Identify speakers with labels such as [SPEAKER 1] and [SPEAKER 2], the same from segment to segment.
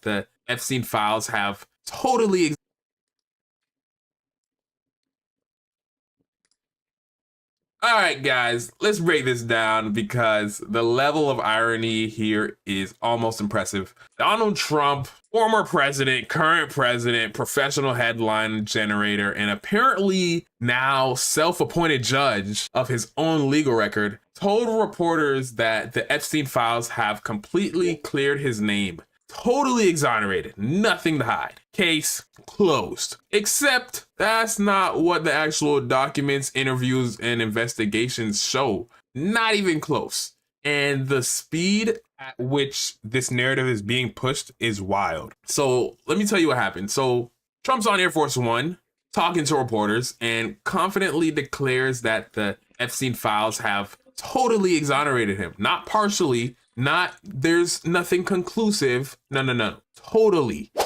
[SPEAKER 1] the Epstein files have totally All right, guys, let's break this down because the level of irony here is almost impressive. Donald Trump, former president, current president, professional headline generator, and apparently now self-appointed judge of his own legal record, told reporters that the Epstein files have completely cleared his name. Totally exonerated, nothing to hide. Case closed. Except that's not what the actual documents, interviews, and investigations show. Not even close. And the speed at which this narrative is being pushed is wild. So let me tell you what happened. So Trump's on Air Force One talking to reporters and confidently declares that the Epstein files have totally exonerated him. Not partially, not there's nothing conclusive. No. Totally.
[SPEAKER 2] So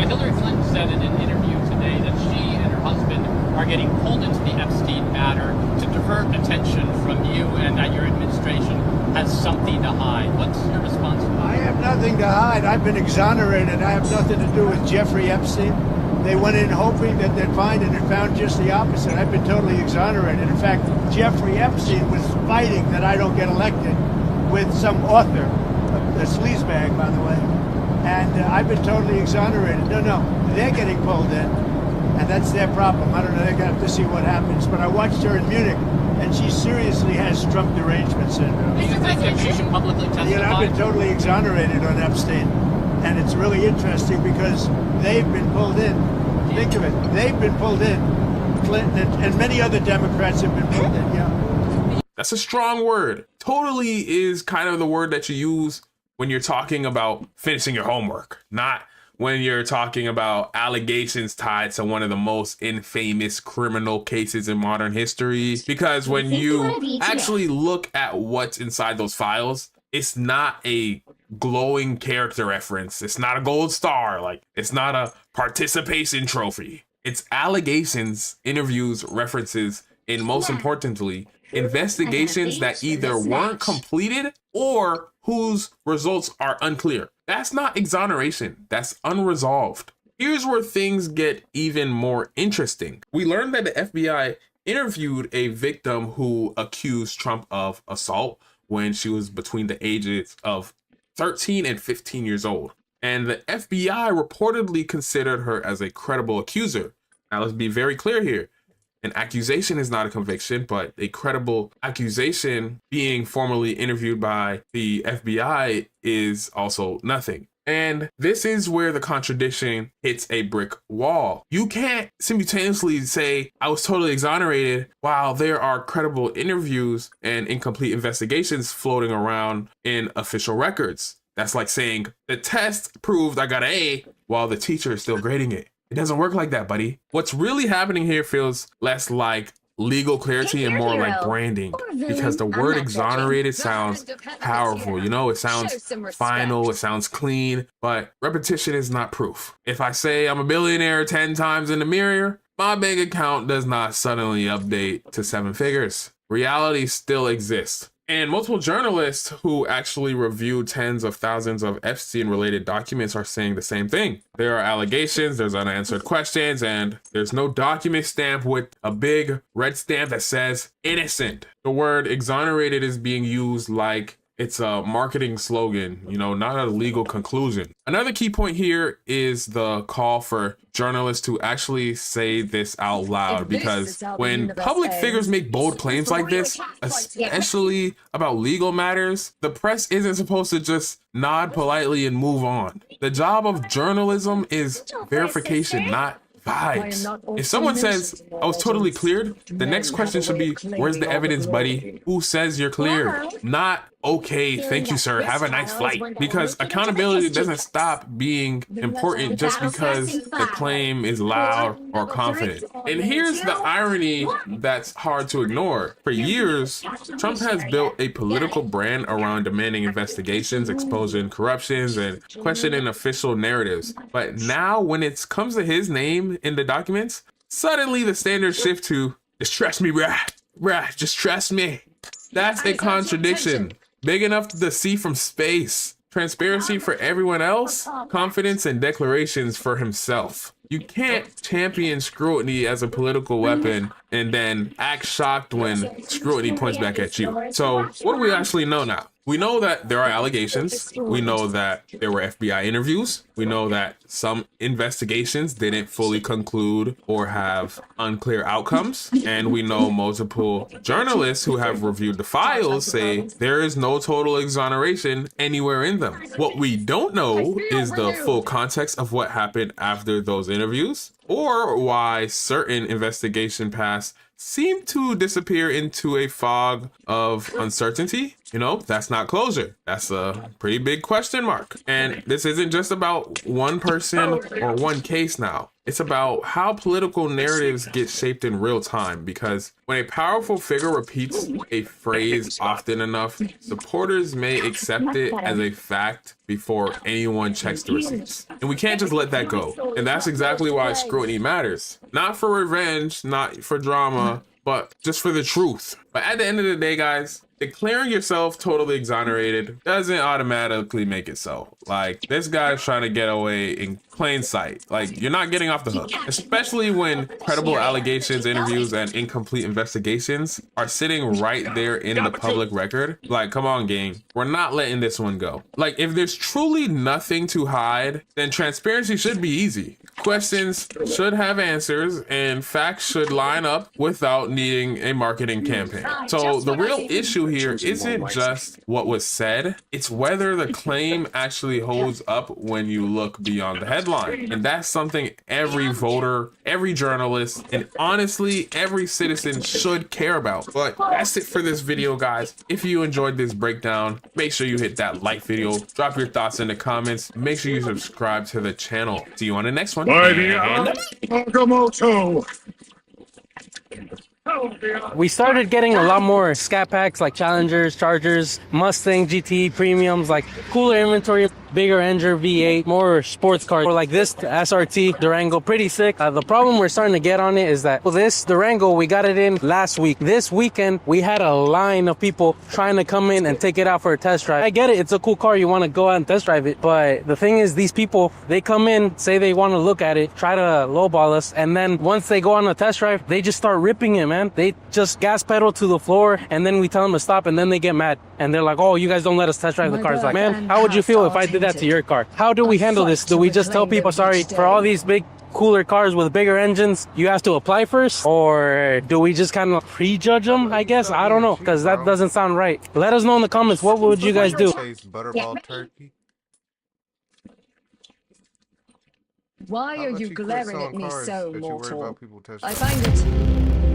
[SPEAKER 2] Hillary Clinton said in an interview today that she and her husband are getting pulled into the Epstein matter to divert attention from you and that your administration has something to hide. What's your response to that?
[SPEAKER 3] I have nothing to hide. I've been exonerated. I have nothing to do with Jeffrey Epstein. They went in hoping that they'd find it and found just the opposite. I've been totally exonerated. In fact, Jeffrey Epstein was fighting that I don't get elected with some author, a sleazebag, by the way. And I've been totally exonerated. No, they're getting pulled in, and that's their problem. I don't know, they're going to have to see what happens. But I watched her in Munich, and she seriously has Trump derangement syndrome.
[SPEAKER 2] Do you think that she should publicly testify?
[SPEAKER 3] You know, I've been totally exonerated on Epstein. And it's really interesting because they've been pulled in. Think of it. They've been pulled in. Clinton and many other Democrats have been pulled in, yeah.
[SPEAKER 1] That's a strong word. Totally is kind of the word that you use when you're talking about finishing your homework, not when you're talking about allegations tied to one of the most infamous criminal cases in modern history. Because when you actually look at what's inside those files, it's not a glowing character reference. It's not a gold star. Like, it's not a participation trophy. It's allegations, interviews, references, and most importantly, investigations that either weren't completed or whose results are unclear. That's not exoneration. That's unresolved. Here's where things get even more interesting. We learned that the FBI interviewed a victim who accused Trump of assault when she was between the ages of 13 and 15 years old. And the FBI reportedly considered her as a credible accuser. Now, let's be very clear here. An accusation is not a conviction, but a credible accusation being formally interviewed by the FBI is also nothing. And this is where the contradiction hits a brick wall. You can't simultaneously say, I was totally exonerated, while there are credible interviews and incomplete investigations floating around in official records. That's like saying the test proved I got an A while the teacher is still grading it. It doesn't work like that, buddy. What's really happening here feels less like legal clarity and more like branding, because the word exonerated sounds powerful. You know, it sounds final, it sounds clean, but repetition is not proof. If I say I'm a billionaire 10 times in the mirror, my bank account does not suddenly update to 7 figures. Reality still exists. And multiple journalists who actually reviewed tens of thousands of Epstein-related documents are saying the same thing. There are allegations, there's unanswered questions, and there's no document stamp with a big red stamp that says innocent. The word exonerated is being used like it's a marketing slogan, you know, not a legal conclusion. Another key point here is the call for journalists to actually say this out loud, because when public figures make bold claims like this, especially about legal matters, the press isn't supposed to just nod politely and move on. The job of journalism is verification, not vibes. If someone says, I was totally cleared, the next question should be, where's the evidence, buddy? Who says you're cleared? Not, okay, thank you, sir, have a nice flight. Because accountability doesn't stop being important just because the claim is loud or confident. And here's the irony that's hard to ignore. For years, Trump has built a political brand around demanding investigations, exposing corruptions, and questioning official narratives. But now when it comes to his name in the documents, suddenly the standards shift to, just trust me, bruh, just trust me. That's a contradiction big enough to see from space. transparency for everyone else, confidence and declarations for himself. You can't champion scrutiny as a political weapon and then act shocked when scrutiny points back at you. So what do we actually know now? We know that there are allegations. We know that there were FBI interviews. We know that some investigations didn't fully conclude or have unclear outcomes. And we know multiple journalists who have reviewed the files say there is no total exoneration anywhere in them. What we don't know is the full context of what happened after those interviews, or why certain investigation paths seem to disappear into a fog of uncertainty. You know, that's not closure. That's a pretty big question mark. And this isn't just about one person or one case now. It's about how political narratives get shaped in real time, because when a powerful figure repeats a phrase often enough, supporters may accept it as a fact before anyone checks the receipts. And we can't just let that go. And that's exactly why scrutiny matters. Not for revenge, not for drama, but just for the truth. But at the end of the day, guys, declaring yourself totally exonerated doesn't automatically make it so. Like, this guy's trying to get away in plain sight. Like, you're not getting off the hook, especially when credible allegations, interviews, and incomplete investigations are sitting right there in the public record. Like, come on, gang. We're not letting this one go. Like, if there's truly nothing to hide, then transparency should be easy. Questions should have answers, and facts should line up without needing a marketing campaign. So the real issue here isn't just what was said, it's whether the claim actually holds up when you look beyond the headline. And that's something every voter, every journalist, and honestly, every citizen should care about. But that's it for this video, guys. If you enjoyed this breakdown, make sure you hit that like video, drop your thoughts in the comments, make sure you subscribe to the channel. See you on the next one.
[SPEAKER 4] We started getting a lot more scat packs like Challengers, Chargers, Mustang GT premiums, like cooler inventory, bigger engine V8, more sports cars, or like this SRT Durango, pretty sick. The problem we're starting to get on it is that this Durango, we got it in last week. This weekend, we had a line of people trying to come in and take it out for a test drive. I get it, it's a cool car, you want to go out and test drive it, but the thing is, these people, they come in, say they want to look at it, try to lowball us, and then once they go on a test drive, they just start ripping it, man. They just gas pedal to the floor, and then we tell them to stop, and then they get mad, and they're like, oh, you guys don't let us test drive the cars. Like, man, how would you feel if I did that to your car? How do we handle this? Do we just tell people, sorry, for all these big cooler cars with bigger engines, you have to apply first? Or do we just kind of prejudge them, I guess? I don't know, because that doesn't sound right. Let us know in the comments, what would you guys do?
[SPEAKER 5] Butterball turkey.
[SPEAKER 6] Why are you glaring at me so, mortal? I
[SPEAKER 5] I
[SPEAKER 6] find it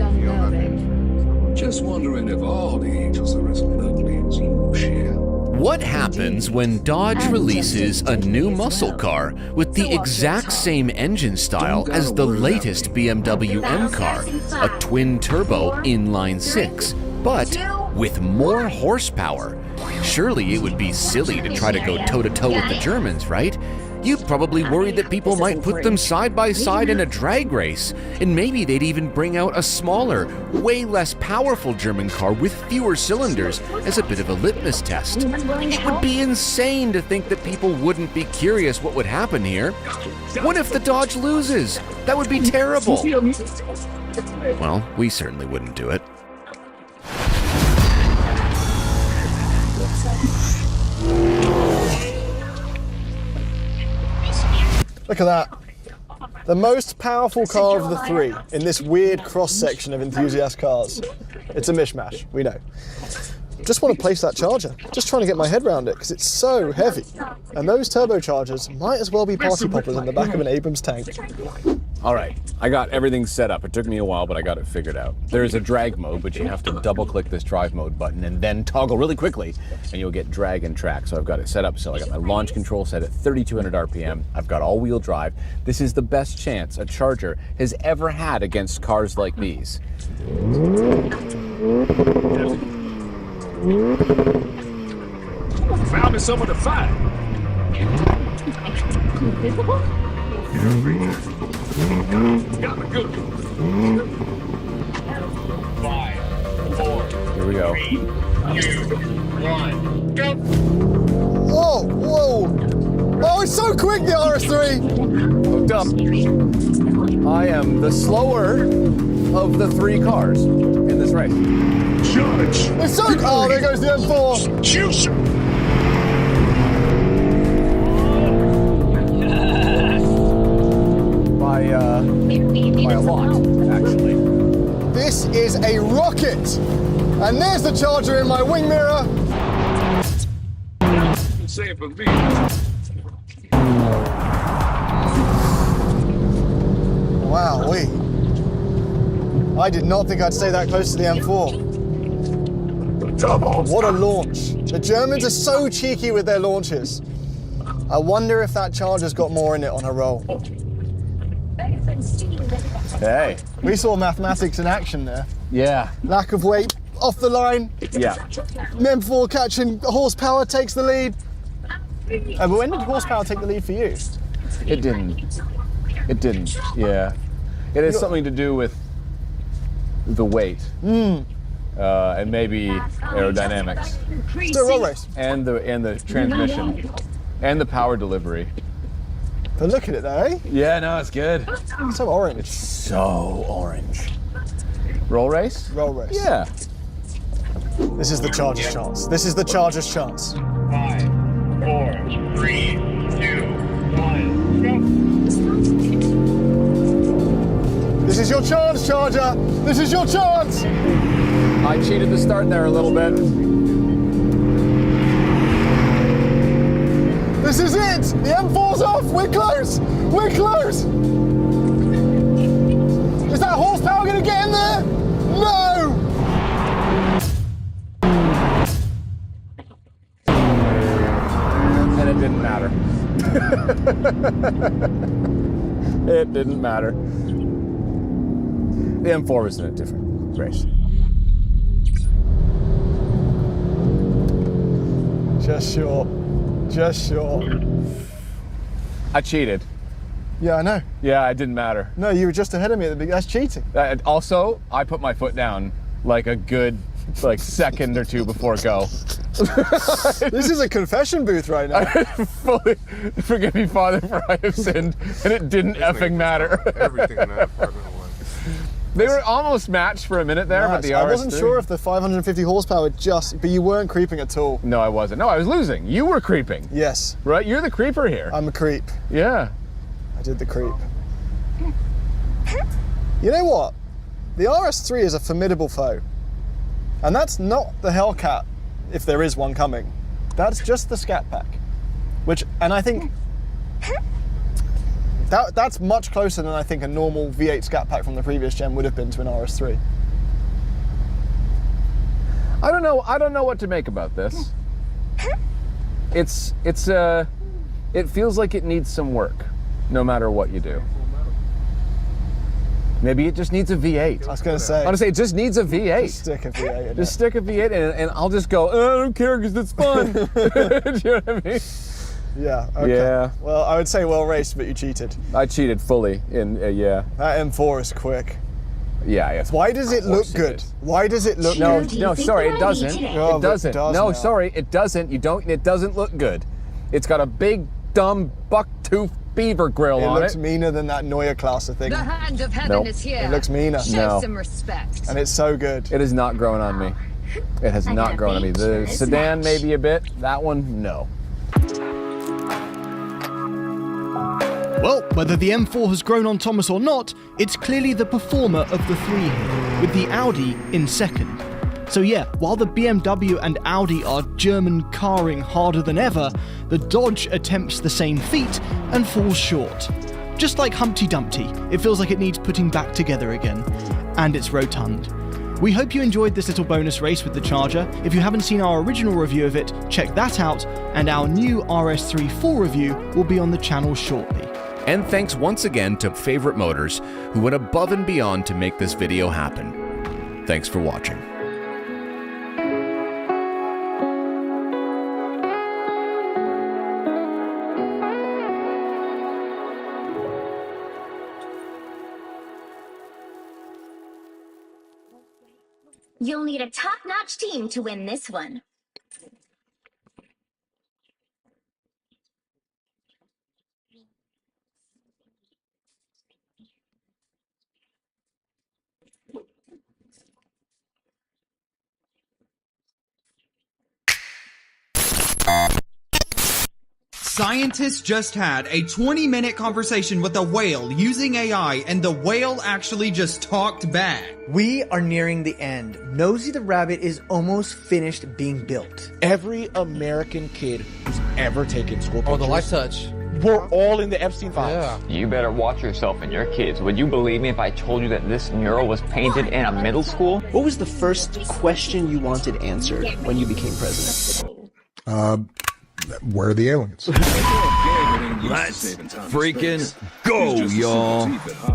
[SPEAKER 6] unnerving.
[SPEAKER 7] Just wondering if all the angels are as lovely as you share.
[SPEAKER 8] What happens when Dodge releases a new muscle car with the exact same engine style as the latest BMW M car, a twin-turbo inline-six, but with more horsepower? Surely it would be silly to try to go toe-to-toe with the Germans, right? You'd probably worry that people might put them side by side in a drag race, and maybe they'd even bring out a smaller, way less powerful German car with fewer cylinders as a bit of a litmus test. It would be insane to think that people wouldn't be curious what would happen here. What if the Dodge loses? That would be terrible. Well, we certainly wouldn't do it.
[SPEAKER 9] Look at that. The most powerful car of the three in this weird cross-section of enthusiast cars. It's a mishmash, we know. Just want to place that charger. Just trying to get my head around it because it's so heavy. And those turbochargers might as well be party poppers in the back of an Abrams tank.
[SPEAKER 10] All right, I got everything set up. It took me a while, but I got it figured out. There is a drag mode, but you have to double click this drive mode button and then toggle really quickly and you'll get drag and track. So I've got it set up. So I got my launch control set at 3,200 RPM. I've got all wheel drive. This is the best chance a Charger has ever had against cars like these.
[SPEAKER 7] Found me someone to fight. Got me good.
[SPEAKER 10] 5, 4,
[SPEAKER 8] Here we go.
[SPEAKER 2] 3, 2, 1, go!
[SPEAKER 9] Oh! Oh, whoa. Oh, it's so quick, the RS3.
[SPEAKER 10] Hooked up. I am the slower of the 3 cars in this race.
[SPEAKER 9] It's so, oh, there goes the M4.
[SPEAKER 10] By a lot, actually.
[SPEAKER 9] This is a rocket. And there's the Charger in my wing mirror.
[SPEAKER 7] Say it for me.
[SPEAKER 9] Wow-wee. I did not think I'd stay that close to the M4. What a launch. The Germans are so cheeky with their launches. I wonder if that Charger's got more in it on a roll.
[SPEAKER 10] Hey.
[SPEAKER 9] We saw mathematics in action there.
[SPEAKER 10] Yeah.
[SPEAKER 9] Lack of weight, off the line.
[SPEAKER 10] Yeah.
[SPEAKER 9] M4 catching horsepower takes the lead. But when did horsepower take the lead for you?
[SPEAKER 10] It didn't. It didn't. Yeah. It has something to do with the weight. And maybe aerodynamics.
[SPEAKER 9] It's a roll race.
[SPEAKER 10] And the transmission. And the power delivery.
[SPEAKER 9] But look at it though, eh?
[SPEAKER 10] Yeah, no, it's good.
[SPEAKER 9] It's so orange.
[SPEAKER 10] It's so orange. Roll race?
[SPEAKER 9] Roll race.
[SPEAKER 10] Yeah.
[SPEAKER 9] This is the Charger's chance. This is the Charger's chance.
[SPEAKER 5] 5, 4, 3, 2, 1, go.
[SPEAKER 9] This is your chance, Charger. This is your chance.
[SPEAKER 10] I cheated the start there a little bit.
[SPEAKER 9] This is it. The M4's off. We're close. We're close. Is that horsepower going to get in there? No.
[SPEAKER 10] And it didn't matter. It didn't matter. The M4 was in a different race.
[SPEAKER 9] Just short. Just short.
[SPEAKER 10] I cheated.
[SPEAKER 9] Yeah, I know.
[SPEAKER 10] Yeah, it didn't matter.
[SPEAKER 9] No, you were just ahead of me at the beginning. That's cheating.
[SPEAKER 10] Also, I put my foot down like a good second or two before go.
[SPEAKER 9] This is a confession booth right now.
[SPEAKER 10] Fully, forgive me, Father, for I have sinned, and it didn't effing matter.
[SPEAKER 7] Everything in that apartment was.
[SPEAKER 10] They were almost matched for a minute there, but the RS3...
[SPEAKER 9] I wasn't sure if the 550 horsepower but you weren't creeping at all.
[SPEAKER 10] No, I wasn't. No, I was losing. You were creeping.
[SPEAKER 9] Yes.
[SPEAKER 10] Right? You're the creeper here.
[SPEAKER 9] I'm a creep.
[SPEAKER 10] Yeah.
[SPEAKER 9] I did the creep. You know what? The RS3 is a formidable foe. And that's not the Hellcat, if there is one coming. That's just the Scat Pack. And I think that's much closer than I think a normal V8 Scat Pack from the previous gen would have been to an RS3.
[SPEAKER 10] I don't know what to make about this. It feels like it needs some work, no matter what you do. Maybe it just needs a V8.
[SPEAKER 9] I was going to say.
[SPEAKER 10] Honestly, it just needs a V8.
[SPEAKER 9] Just stick a V8 in
[SPEAKER 10] Just stick a V8 and I'll just go, oh, I don't care because it's fun. Do you know what I mean?
[SPEAKER 9] Yeah, okay.
[SPEAKER 10] Yeah.
[SPEAKER 9] Well, I would say well raced, but you cheated.
[SPEAKER 10] I cheated fully yeah.
[SPEAKER 9] That M4 is quick.
[SPEAKER 10] Yeah, yes.
[SPEAKER 9] Why does it look good? Why does it look good?
[SPEAKER 10] No, sorry, it doesn't.
[SPEAKER 9] Oh,
[SPEAKER 10] It doesn't.
[SPEAKER 9] it does
[SPEAKER 10] No,
[SPEAKER 9] now.
[SPEAKER 10] sorry, it doesn't. It doesn't look good. It's got a big, dumb, buck-tooth beaver grill
[SPEAKER 9] It
[SPEAKER 10] on
[SPEAKER 9] looks
[SPEAKER 10] it.
[SPEAKER 9] meaner than that Neue Klasse thing.
[SPEAKER 6] The hand of heaven
[SPEAKER 10] Nope.
[SPEAKER 6] is here.
[SPEAKER 9] It looks meaner.
[SPEAKER 6] Show
[SPEAKER 10] No.
[SPEAKER 6] some respect.
[SPEAKER 9] And it's so good.
[SPEAKER 10] It has not grown on me. It has not grown on me. The sedan maybe a bit. That one, no.
[SPEAKER 11] Well, whether the M4 has grown on Thomas or not, it's clearly the performer of the three here, with the Audi in second. So yeah, while the BMW and Audi are German carring harder than ever, the Dodge attempts the same feat and falls short. Just like Humpty Dumpty, it feels like it needs putting back together again. And it's rotund. We hope you enjoyed this little bonus race with the Charger. If you haven't seen our original review of it, check that out, and our new RS3 full review will be on the channel shortly.
[SPEAKER 8] And thanks once again to Favorite Motors, who went above and beyond to make this video happen. Thanks for watching.
[SPEAKER 12] You'll need a top-notch team to win this one.
[SPEAKER 13] Scientists just had a 20-minute conversation with a whale using AI, and the whale actually just talked back.
[SPEAKER 14] We are nearing the end. Nosy the Rabbit is almost finished being built.
[SPEAKER 15] Every American kid who's ever taken school pictures.
[SPEAKER 16] Oh, the Life Touch.
[SPEAKER 15] We're all in the Epstein files.
[SPEAKER 16] Yeah.
[SPEAKER 17] You better watch yourself and your kids. Would you believe me if I told you that this mural was painted in a middle school?
[SPEAKER 18] What was the first question you wanted answered when you became president?
[SPEAKER 19] Where are the aliens?
[SPEAKER 20] Let's freaking go, y'all.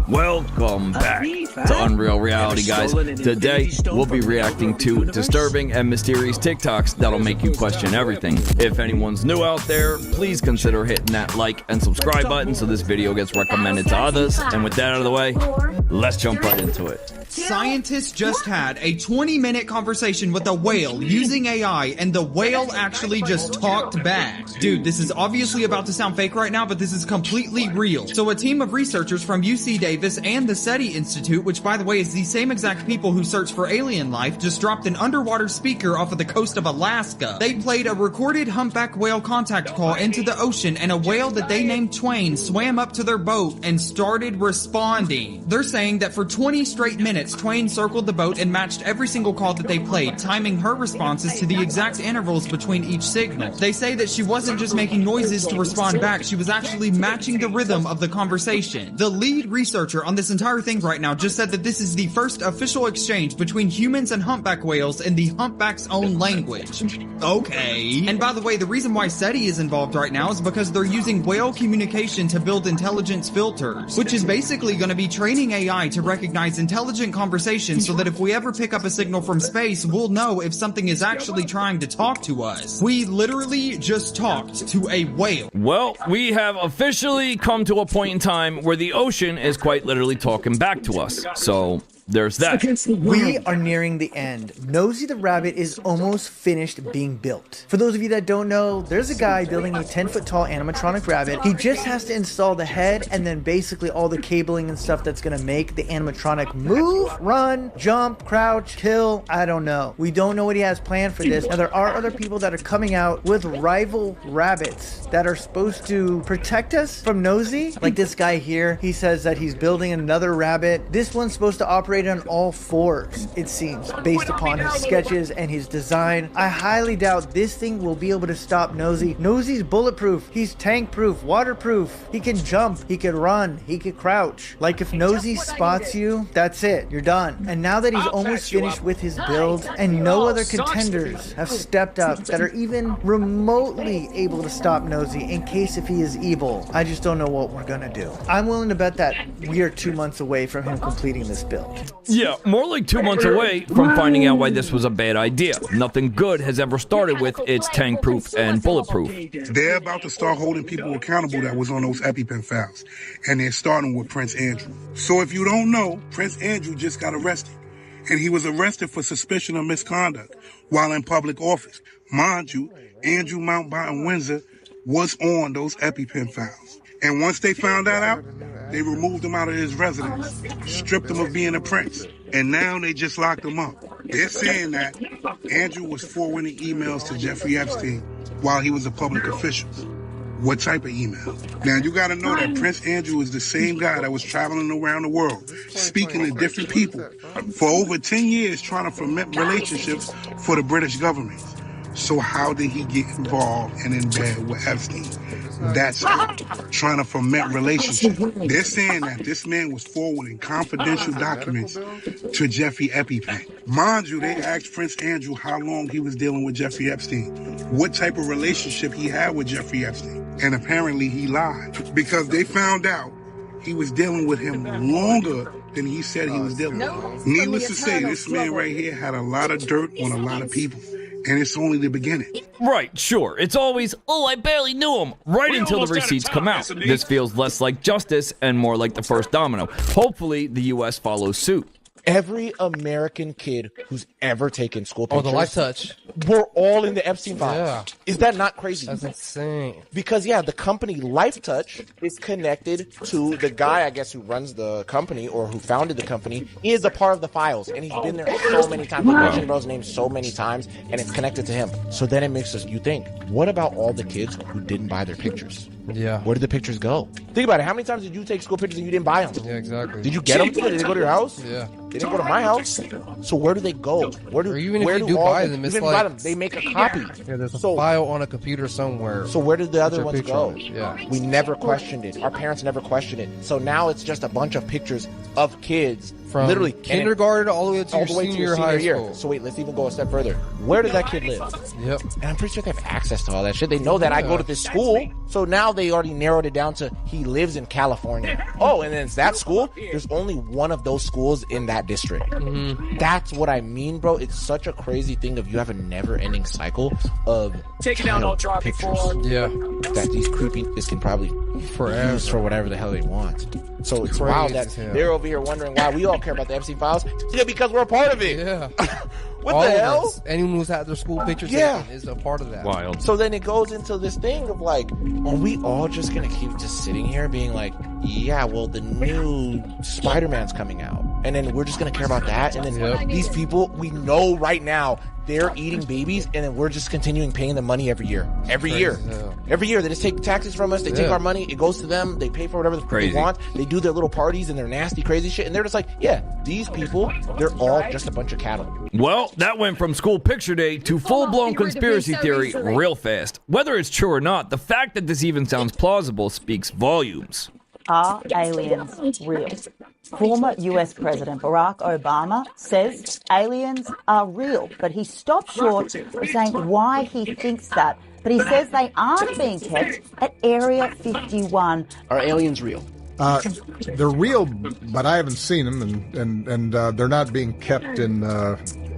[SPEAKER 20] Welcome back to Unreal Reality, guys. Today, we'll be reacting to disturbing and mysterious TikToks that'll make you question everything. If anyone's new out there, please consider hitting that like and subscribe button so this video gets recommended to others. And with that out of the way, let's jump right into it.
[SPEAKER 13] Scientists just had a 20-minute conversation with a whale using AI, and the whale actually just talked back. Dude, this is obviously about to sound fake right now, but this is completely real. So a team of researchers from UC Davis and the SETI Institute, which by the way is the same exact people who search for alien life, just dropped an underwater speaker off of the coast of Alaska. They played a recorded humpback whale contact call into the ocean, and a whale that they named Twain swam up to their boat and started responding. They're saying that for 20 straight minutes, Twain circled the boat and matched every single call that they played, timing her responses to the exact intervals between each signal. They say that she wasn't just making noises to respond back, she was actually matching the rhythm of the conversation. The lead researcher on this entire thing right now just said that this is the first official exchange between humans and humpback whales in the humpback's own language. Okay. And by the way, the reason why SETI is involved right now is because they're using whale communication to build intelligence filters, which is basically going to be training AI to recognize intelligent conversations so that if we ever pick up a signal from space, we'll know if something is actually trying to talk to us. We literally just talked to a whale.
[SPEAKER 20] Well, we have officially come to a point in time where the ocean is quite literally talking back to us. So there's that.
[SPEAKER 14] We are nearing the end. Nosy the Rabbit is almost finished being built. For those of you that don't know, there's a guy building a 10-foot tall animatronic rabbit. He just has to install the head and then basically all the cabling and stuff that's gonna make the animatronic move, run, jump, crouch, kill. I don't know. We don't know what he has planned for this. Now there are other people that are coming out with rival rabbits that are supposed to protect us from Nosy. Like this guy here, he says that he's building another rabbit. This one's supposed to operate on all fours, it seems, based upon his sketches and his design. I highly doubt this thing will be able to stop Nosy. Nosy's bulletproof, he's tank proof, waterproof, he can jump, he can run, he can crouch. Like if Nosy spots you, that's it, you're done. And now that he's almost finished with his build and no other contenders have stepped up that are even remotely able to stop Nosy in case if he is evil, I just don't know what we're gonna do. I'm willing to bet that we are 2 months away from him completing this build.
[SPEAKER 20] Yeah, more like 2 months away from finding out why this was a bad idea. Nothing good has ever started with it's tank-proof and bulletproof.
[SPEAKER 19] They're about to start holding people accountable that was on those EpiPen files. And they're starting with Prince Andrew. So if you don't know, Prince Andrew just got arrested. And he was arrested for suspicion of misconduct while in public office. Mind you, Andrew Mountbatten Windsor was on those EpiPen files. And once they found that out, they removed him out of his residence, stripped him of being a prince, and now they just locked him up. They're saying that Andrew was forwarding emails to Jeffrey Epstein while he was a public official. What type of email? Now, you got to know that Prince Andrew is the same guy that was traveling around the world, speaking to different people for over 10 years, trying to foment relationships for the British government. So how did he get involved and in bed with Epstein? That's trying to foment relationships. They're saying that this man was forwarding confidential documents to Jeffrey EpiPen. Mind you, they asked Prince Andrew how long he was dealing with Jeffrey Epstein, what type of relationship he had with Jeffrey Epstein. And apparently he lied because they found out he was dealing with him longer than he said he was dealing with. Needless to say, this man right here had a lot of dirt on a lot of people. And it's only the beginning.
[SPEAKER 20] Right, sure. It's always, oh, I barely knew him, right until the receipts come out. This feels less like justice and more like the first domino. Hopefully, the U.S. follows suit.
[SPEAKER 15] Every American kid who's ever taken school pictures.
[SPEAKER 16] Oh, the Life Touch.
[SPEAKER 15] We're all in the Epstein files.
[SPEAKER 16] Yeah.
[SPEAKER 15] Is that not crazy?
[SPEAKER 16] That's insane.
[SPEAKER 15] Because, yeah, the company Life Touch is connected to the guy, I guess, who runs the company or who founded the company, is a part of the files. And he's been there so many times. We've mentioned Bro's name so many times, and it's connected to him. So then it makes us, you think, what about all the kids who didn't buy their pictures?
[SPEAKER 16] Yeah.
[SPEAKER 15] Where did the pictures go? Think about it. How many times did you take school pictures and you didn't buy them?
[SPEAKER 16] Yeah, exactly.
[SPEAKER 15] Did you get them? Did they go to your house?
[SPEAKER 16] Yeah.
[SPEAKER 15] They didn't go to my house. So where do they go?
[SPEAKER 16] Or even if you do buy them, it's like
[SPEAKER 15] they make a copy.
[SPEAKER 16] Yeah, there's a file on a computer somewhere.
[SPEAKER 15] So where did the other ones go?
[SPEAKER 16] Yeah.
[SPEAKER 15] We never questioned it. Our parents never questioned it. So now it's just a bunch of pictures of kids
[SPEAKER 16] From
[SPEAKER 15] literally
[SPEAKER 16] kindergarten all the way to your senior high
[SPEAKER 15] year.
[SPEAKER 16] school.
[SPEAKER 15] So wait, let's even go a step further. Where does that kid live?
[SPEAKER 16] Yep.
[SPEAKER 15] And I'm pretty sure they have access to all that shit. They know that I go to this school. So now they already narrowed it down to he lives in California. Oh, and then it's that school. There's only one of those schools in that district.
[SPEAKER 16] Mm-hmm.
[SPEAKER 15] That's what I mean, bro. It's such a crazy thing of you have a never-ending cycle of
[SPEAKER 5] Taking down all drop
[SPEAKER 15] pictures.
[SPEAKER 16] Yeah.
[SPEAKER 15] That these creepy niggas can probably use for whatever the hell they want. So it's wild that they're over here wondering why we all care about the Epstein files. Yeah, because we're a part of it.
[SPEAKER 16] Yeah.
[SPEAKER 15] What
[SPEAKER 16] all
[SPEAKER 15] the hell?
[SPEAKER 16] Anyone who's had their school pictures taken is a part of that.
[SPEAKER 20] Wild.
[SPEAKER 15] So then it goes into this thing of like, are we all just gonna keep just sitting here being like, yeah, well, the new Spider-Man's coming out, and then we're just gonna care about that, and then these people we know right now they're eating babies, and then we're just continuing paying them money every year. Every year they just take taxes from us. They take our money. It goes to them. They pay for whatever they want. They do their little parties and their nasty, crazy shit, and they're just like, yeah, these people, they're all just a bunch of cattle.
[SPEAKER 20] Well, that went from school picture day to full-blown conspiracy theory real fast. Whether it's true or not, the fact that this even sounds plausible speaks volumes.
[SPEAKER 21] Are aliens real? Former US President Barack Obama says aliens are real, but he stopped short of saying why he thinks that. But he says they aren't being kept at Area 51.
[SPEAKER 18] Are aliens real?
[SPEAKER 22] They're real, but I haven't seen them, and they're not being kept in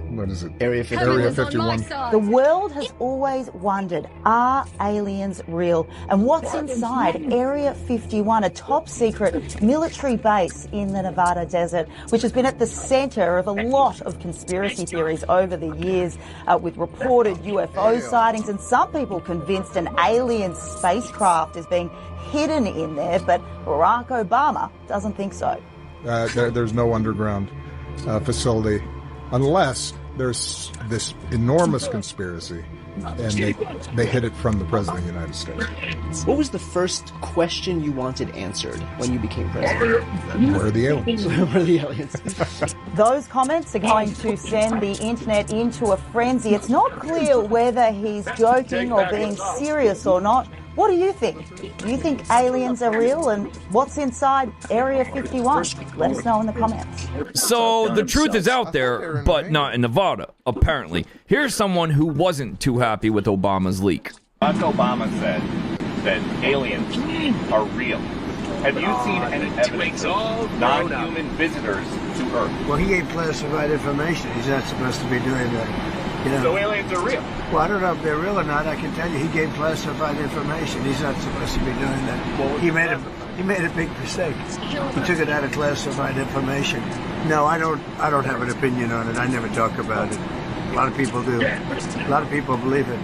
[SPEAKER 22] what is it?
[SPEAKER 18] Area
[SPEAKER 22] 51.
[SPEAKER 21] The world has always wondered, are aliens real? And what's inside Area 51, a top secret military base in the Nevada desert, which has been at the center of a lot of conspiracy theories over the years, with reported UFO sightings, and some people convinced an alien spacecraft is being hidden in there, but Barack Obama doesn't think so.
[SPEAKER 22] There's no underground facility unless there's this enormous conspiracy and they hid it from the President of the United States.
[SPEAKER 18] What was the first question you wanted answered when you became president?
[SPEAKER 22] Where are the aliens?
[SPEAKER 18] Where are the aliens?
[SPEAKER 21] Those comments are going to send the internet into a frenzy. It's not clear whether he's joking or being serious or not. What do you think? Do you think aliens are real, and what's inside Area 51? Let us know in the comments.
[SPEAKER 20] So the truth is out there, but not in Nevada, apparently. Here's someone who wasn't too happy with Obama's leak.
[SPEAKER 5] Barack Obama said that aliens are real. Have you seen any evidence of non-human visitors to Earth?
[SPEAKER 3] Well, he gave classified information. He's not supposed to be doing that. You know?
[SPEAKER 5] So aliens are real?
[SPEAKER 3] Well, I don't know if they're real or not. I can tell you he gave classified information. He's not supposed to be doing that.
[SPEAKER 5] Well,
[SPEAKER 3] he made a big mistake. He took it out of classified information. No, I don't have an opinion on it. I never talk about it. A lot of people do. A lot of people believe it.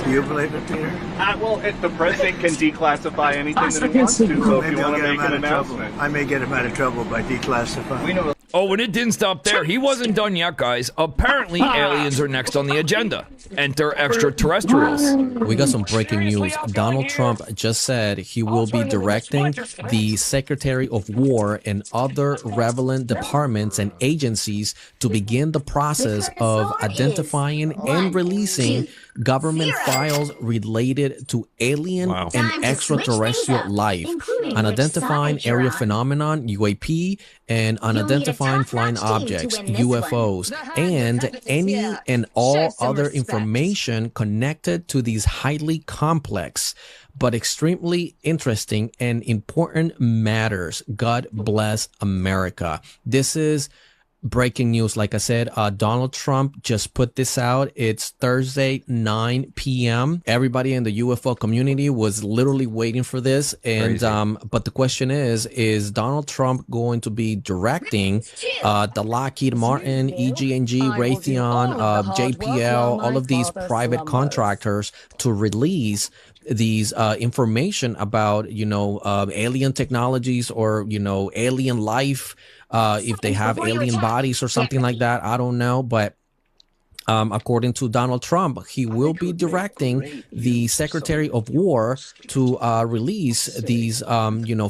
[SPEAKER 3] Do you believe it, Peter?
[SPEAKER 5] Well, if the president can declassify anything that he wants to, so if you want to make an announcement.
[SPEAKER 3] I may get him out of trouble by declassifying.
[SPEAKER 20] Oh, and it didn't stop there. He wasn't done yet, guys. Apparently, aliens are next on the agenda. Enter extraterrestrials.
[SPEAKER 23] We got some breaking news. Donald Trump just said he will be directing the Secretary of War and other relevant departments and agencies to begin the process of identifying and releasing government files related to alien and extraterrestrial life, unidentified area phenomenon, UAP, and unidentified flying objects, UFOs, and any and all other information connected to these highly complex but extremely interesting and important matters. God bless America. This is breaking news. Like I said, Donald Trump just put this out. It's Thursday, 9 p.m. Everybody in the UFO community was literally waiting for this. And but the question is Donald Trump going to be directing the Lockheed Martin, EG&G, Raytheon, JPL, all of these private contractors to release these information about, alien technologies or, alien life, if they have alien bodies or something like that. I don't know. But according to Donald Trump, he will be directing the Secretary of War to release these,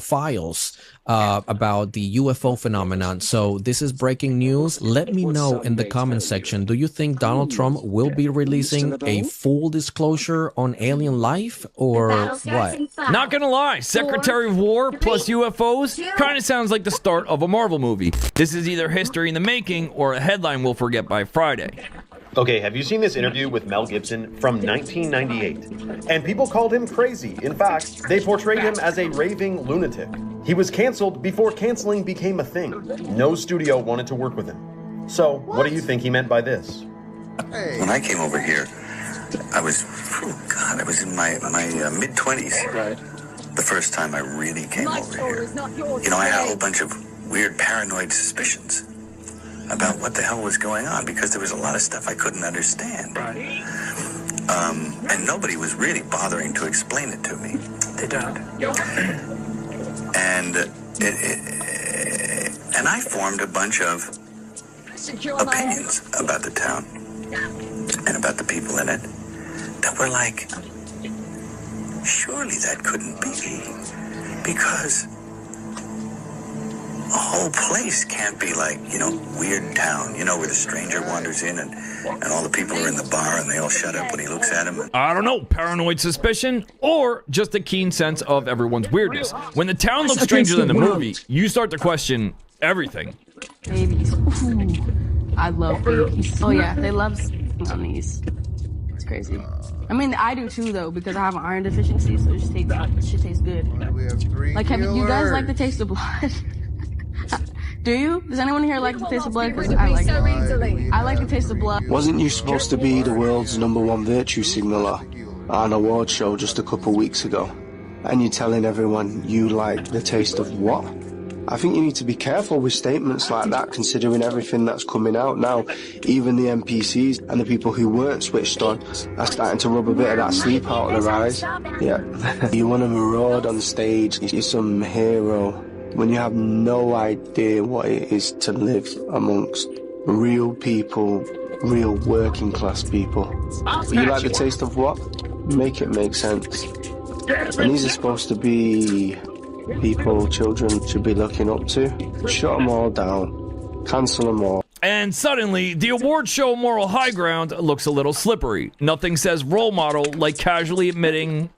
[SPEAKER 23] files about the UFO phenomenon. So this is breaking news. Let me know in the comment section. Do you think Donald Trump will be releasing a full disclosure on alien life or what?
[SPEAKER 20] Not gonna lie, Secretary of War plus UFOs kind of sounds like the start of a Marvel movie. This is either history in the making or a headline we'll forget by Friday.
[SPEAKER 1] Okay, have you seen this interview with Mel Gibson from 1998? And people called him crazy. In fact, they portrayed him as a raving lunatic. He was canceled before canceling became a thing. No studio wanted to work with him. So, what do you think he meant by this?
[SPEAKER 2] When I came over here, I was in my mid-20s. Right. The first time I really came over here. I had a whole bunch of weird paranoid suspicions about what the hell was going on, because there was a lot of stuff I couldn't understand. Right. And nobody was really bothering to explain it to me. They don't. And I formed a bunch of opinions about the town and about the people in it that were like, surely that couldn't be, because a whole place can't be like, weird town, where the stranger wanders in and all the people are in the bar and they all shut up when he looks at them.
[SPEAKER 20] I don't know, paranoid suspicion or just a keen sense of everyone's weirdness. When the town looks stranger than the movie, you start to question everything.
[SPEAKER 4] Babies. Ooh, I love babies. Oh yeah, they love on these. It's crazy. I mean, I do too, though, because I have an iron deficiency, so it just shit tastes good.
[SPEAKER 22] We have 3
[SPEAKER 4] like, have you guys like the taste of blood? Do you? Does anyone here like the taste of blood? Because I like it. I like the taste of blood.
[SPEAKER 18] Wasn't you supposed to be the world's #1 virtue signaler at an award show just a couple weeks ago? And you're telling everyone you like the taste of what? I think you need to be careful with statements like that, considering everything that's coming out now. Even the NPCs and the people who weren't switched on are starting to rub a bit of that sleep out of their eyes. Yeah. You want to maraud on stage, you're some hero, when you have no idea what it is to live amongst real people, real working class people. You like the taste of what? Make it make sense. And these are supposed to be people children should be looking up to. Shut them all down. Cancel them all.
[SPEAKER 20] And suddenly, the award show moral high ground looks a little slippery. Nothing says role model like casually admitting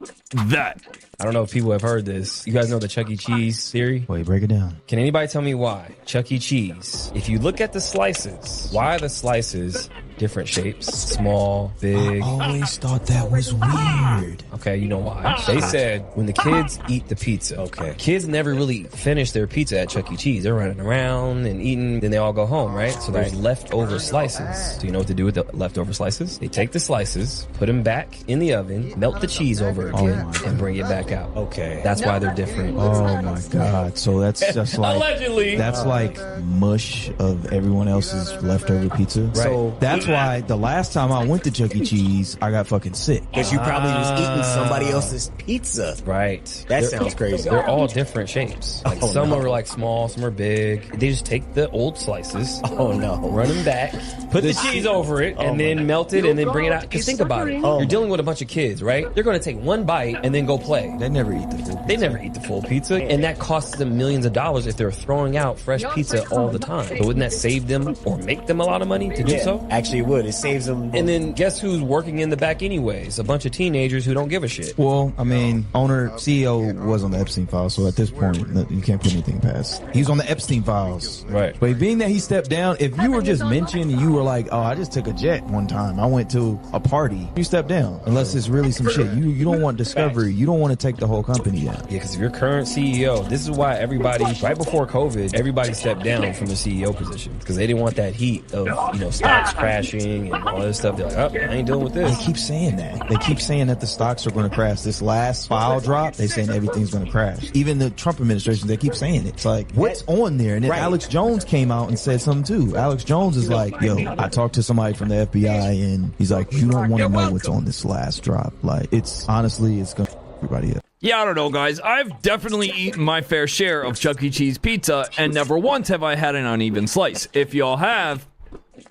[SPEAKER 20] that.
[SPEAKER 24] I don't know if people have heard this. You guys know the Chuck E. Cheese theory?
[SPEAKER 25] Wait, break it down.
[SPEAKER 24] Can anybody tell me why Chuck E. Cheese, if you look at the slices, why are the slices different shapes? Small, big.
[SPEAKER 25] I always thought that was weird.
[SPEAKER 24] Okay, you know why? They said when the kids eat the pizza. Okay. Kids never really finish their pizza at Chuck E. Cheese. They're running around and eating, then they all go home, right? So there's leftover slices. Do you know what to do with the leftover slices? They take the slices, put them back in the oven, melt the cheese over again, and bring it back out.
[SPEAKER 25] Okay.
[SPEAKER 24] That's why they're different.
[SPEAKER 25] Oh my God. So that's just like
[SPEAKER 24] allegedly.
[SPEAKER 25] That's like mush of everyone else's leftover pizza.
[SPEAKER 24] Right.
[SPEAKER 25] So that's why the last time I went to Chuck E. Cheese, I got fucking sick.
[SPEAKER 26] Because you probably was eating somebody else's pizza.
[SPEAKER 24] Right.
[SPEAKER 26] That sounds crazy.
[SPEAKER 24] They're all different shapes. Like some are like small, some are big. They just take the old slices.
[SPEAKER 26] Oh no.
[SPEAKER 24] Run them back, put the cheese over it, and then melt it, and then bring it out. Because think about it. You're dealing with a bunch of kids, right? They're going to take one bite and then go play.
[SPEAKER 25] They never eat the full pizza.
[SPEAKER 24] They never eat the full pizza. And that costs them millions of dollars if they're throwing out fresh pizza all the time. But wouldn't that save them or make them a lot of money to do so?
[SPEAKER 26] Actually, you would. It saves them.
[SPEAKER 24] And then guess who's working in the back anyways? A bunch of teenagers who don't give a shit.
[SPEAKER 25] Well, I mean, CEO was on the Epstein files, so at this point, you can't put anything past. He was on the Epstein files.
[SPEAKER 24] Right.
[SPEAKER 25] But being that he stepped down, if you were just mentioned and you were like, oh, I just took a jet one time, I went to a party, you step down. Unless it's really some shit. You don't want discovery. You don't want to take the whole company down.
[SPEAKER 24] Yeah, because if you're current CEO, this is why everybody, right before COVID, everybody stepped down from the CEO position because they didn't want that heat of, stocks crashing and all this stuff. They're like, oh, I ain't dealing with this.
[SPEAKER 25] They keep saying that. They keep saying that the stocks are going to crash. This last file drop, they saying everything's going to crash. Even the Trump administration, they keep saying it. It's like, what's on there? And then Alex Jones came out and said something too. Alex Jones is like, yo, I talked to somebody from the FBI and he's like, you don't want to know what's on this last drop. Like, it's honestly, it's going to everybody up.
[SPEAKER 20] Yeah, I don't know, guys. I've definitely eaten my fair share of Chuck E. Cheese pizza, and never once have I had an uneven slice. If y'all have,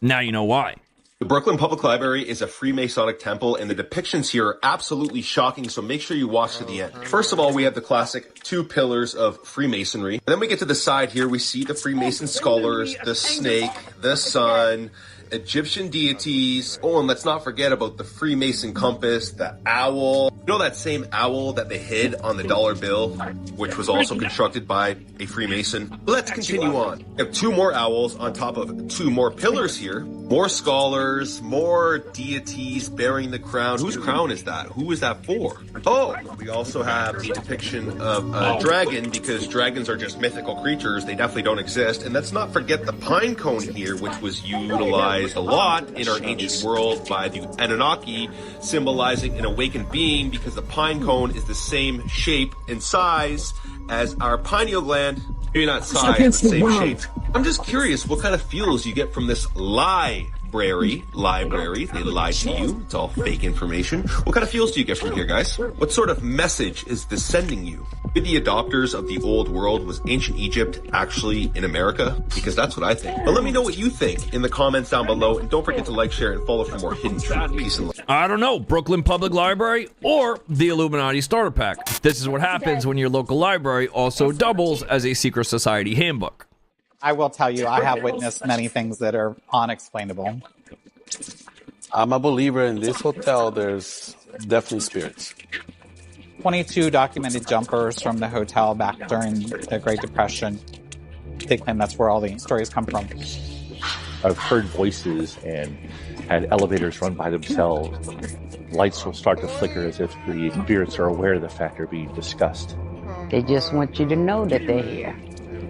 [SPEAKER 20] now you know why.
[SPEAKER 6] The Brooklyn Public Library is a Freemasonic temple, and the depictions here are absolutely shocking, so make sure you watch to the end. First of all, we have the classic 2 pillars of Freemasonry. And then we get to the side here, we see the Freemason scholars, the snake, the sun, Egyptian deities. Oh, and let's not forget about the Freemason compass, the owl. You know that same owl that they hid on the dollar bill, which was also constructed by a Freemason? Let's continue on. We have 2 more owls on top of 2 more pillars here. More scholars, more deities bearing the crown. Whose crown is that? Who is that for? Oh, we also have a depiction of a dragon, because dragons are just mythical creatures. They definitely don't exist. And let's not forget the pine cone here, which was utilized a lot in our ancient world by the Anunnaki, symbolizing an awakened being, because the pine cone is the same shape and size as our pineal gland. Maybe not size, but same shape. I'm just curious what kind of feels you get from this library. They lied to you. It's all fake information. What kind of feels do you get from here, guys? What sort of message is this sending you? Maybe the adopters of the old world was ancient Egypt actually in America? Because that's what I think. But let me know what you think in the comments down below. And don't forget to like, share, and follow for more hidden truth. Peace and love.
[SPEAKER 20] I don't know, Brooklyn Public Library or the Illuminati Starter Pack. This is what happens when your local library also doubles as a secret society handbook.
[SPEAKER 7] I will tell you, I have witnessed many things that are unexplainable.
[SPEAKER 8] I'm a believer in this hotel. There's definitely spirits.
[SPEAKER 7] 22 documented jumpers from the hotel back during the Great Depression. They claim that's where all the stories come from.
[SPEAKER 9] I've heard voices and had elevators run by themselves. Lights will start to flicker as if the spirits are aware of the fact they're being discussed.
[SPEAKER 10] They just want you to know that they're here.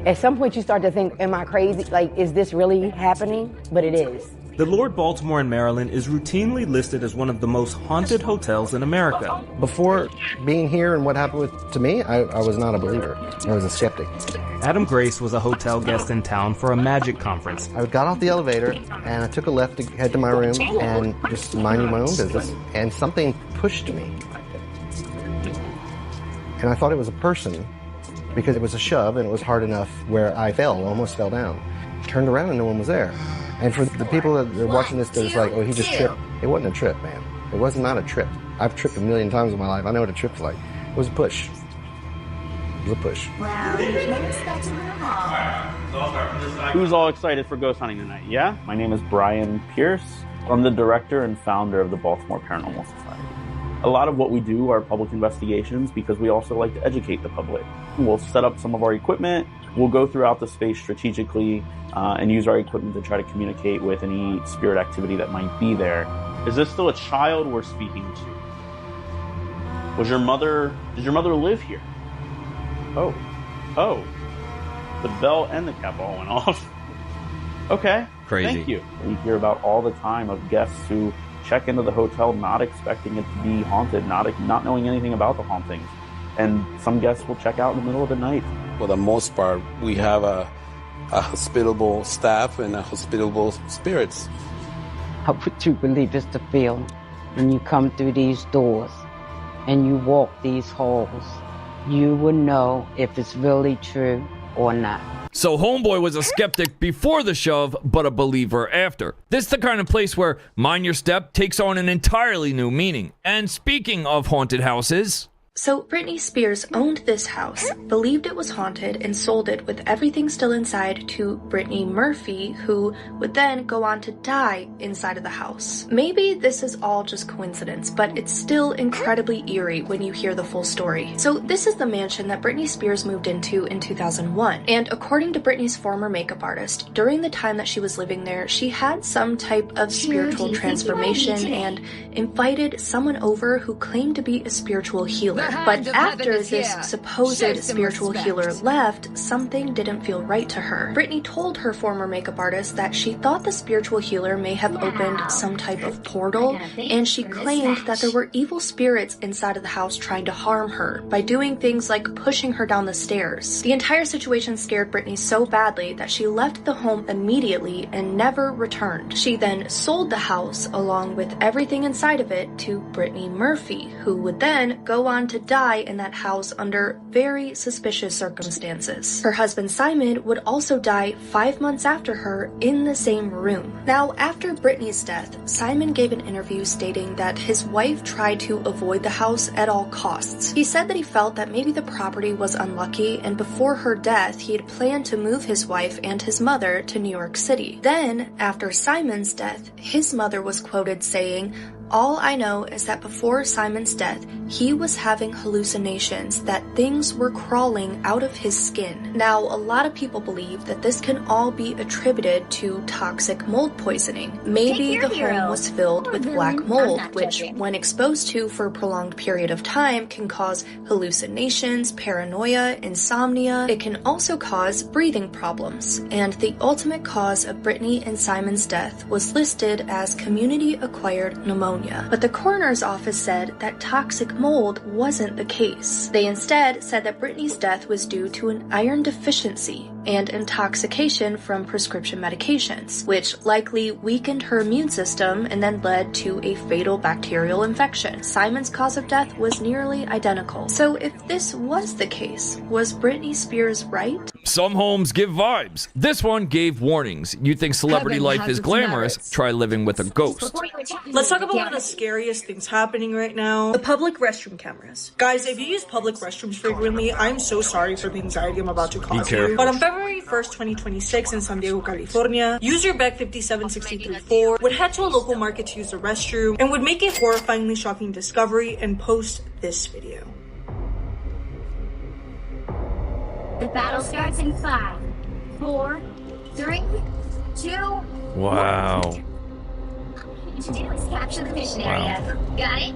[SPEAKER 10] At some point you start to think, am I crazy? Like, is this really happening? But it is.
[SPEAKER 11] The Lord Baltimore in Maryland is routinely listed as one of the most haunted hotels in America.
[SPEAKER 27] Before being here and what happened to me, I was not a believer. I was a skeptic.
[SPEAKER 11] Adam Grace was a hotel guest in town for a magic conference.
[SPEAKER 27] I got off the elevator and I took a left to head to my room and just minding my own business. And something pushed me. And I thought it was a person because it was a shove and it was hard enough where I almost fell down. Turned around and no one was there. And for the people that are watching this, they're just like, oh, he just tripped. It wasn't a trip, man. It was not a trip. I've tripped a million times in my life. I know what a trip's like. It was a push. It was a push.
[SPEAKER 28] Who's all excited for ghost hunting tonight? Yeah? My name is Brian Pierce. I'm the director and founder of the Baltimore Paranormal Society. A lot of what we do are public investigations because we also like to educate the public. We'll set up some of our equipment. We'll go throughout the space strategically and use our equipment to try to communicate with any spirit activity that might be there. Is this still a child we're speaking to? Did your mother live here? Oh, the bell and the cap all went off. Okay,
[SPEAKER 20] crazy.
[SPEAKER 28] Thank you. We hear about all the time of guests who check into the hotel not expecting it to be haunted, not knowing anything about the hauntings. And some guests will check out in the middle of the night.
[SPEAKER 8] For the most part, we have a hospitable staff and a hospitable spirits.
[SPEAKER 10] How would you believe it's the feeling when you come through these doors and you walk these halls? You will know if it's really true or not.
[SPEAKER 20] So Homeboy was a skeptic before the shove, but a believer after. This is the kind of place where Mind Your Step takes on an entirely new meaning. And speaking of haunted houses...
[SPEAKER 12] So Britney Spears owned this house, believed it was haunted, and sold it with everything still inside to Brittany Murphy, who would then go on to die inside of the house. Maybe this is all just coincidence, but it's still incredibly eerie when you hear the full story. So this is the mansion that Britney Spears moved into in 2001, and according to Britney's former makeup artist, during the time that she was living there, she had some type of spiritual transformation and invited someone over who claimed to be a spiritual healer. But after this supposed spiritual healer left, something didn't feel right to her. Britney told her former makeup artist that she thought the spiritual healer may have opened some type of portal, and she claimed that there were evil spirits inside of the house trying to harm her by doing things like pushing her down the stairs. The entire situation scared Britney so badly that she left the home immediately and never returned. She then sold the house along with everything inside of it to Brittany Murphy, who would then go on to die in that house under very suspicious circumstances. Her husband Simon would also die 5 months after her in the same room. Now, after Britney's death, Simon gave an interview stating that his wife tried to avoid the house at all costs. He said that he felt that maybe the property was unlucky, and before her death, he had planned to move his wife and his mother to New York City. Then, after Simon's death, his mother was quoted saying, "All I know is that before Simon's death, he was having hallucinations that things were crawling out of his skin." Now, a lot of people believe that this can all be attributed to toxic mold poisoning. Maybe the home was filled with black mold, which, when exposed to for a prolonged period of time, can cause hallucinations, paranoia, insomnia. It can also cause breathing problems. And the ultimate cause of Britney and Simon's death was listed as community-acquired pneumonia. But the coroner's office said that toxic mold wasn't the case. They instead said that Britney's death was due to an iron deficiency and intoxication from prescription medications, which likely weakened her immune system and then led to a fatal bacterial infection. Simon's cause of death was nearly identical. So if this was the case, was Britney Spears right?
[SPEAKER 20] Some homes give vibes. This one gave warnings. You think celebrity life is glamorous? Try living with a ghost.
[SPEAKER 13] Let's talk about one of the scariest things happening right now. The public restroom cameras. Guys, if you use public restrooms frequently, I'm so sorry for the anxiety I'm about to cause you. But on February 1st, 2026 in San Diego, California, user Beck57634 would head to a local market to use the restroom and would make a horrifyingly shocking discovery and post this video.
[SPEAKER 14] The battle starts in 5, 4, 3, 2.
[SPEAKER 20] Wow.
[SPEAKER 14] What you need to do is capture the mission area. Got it?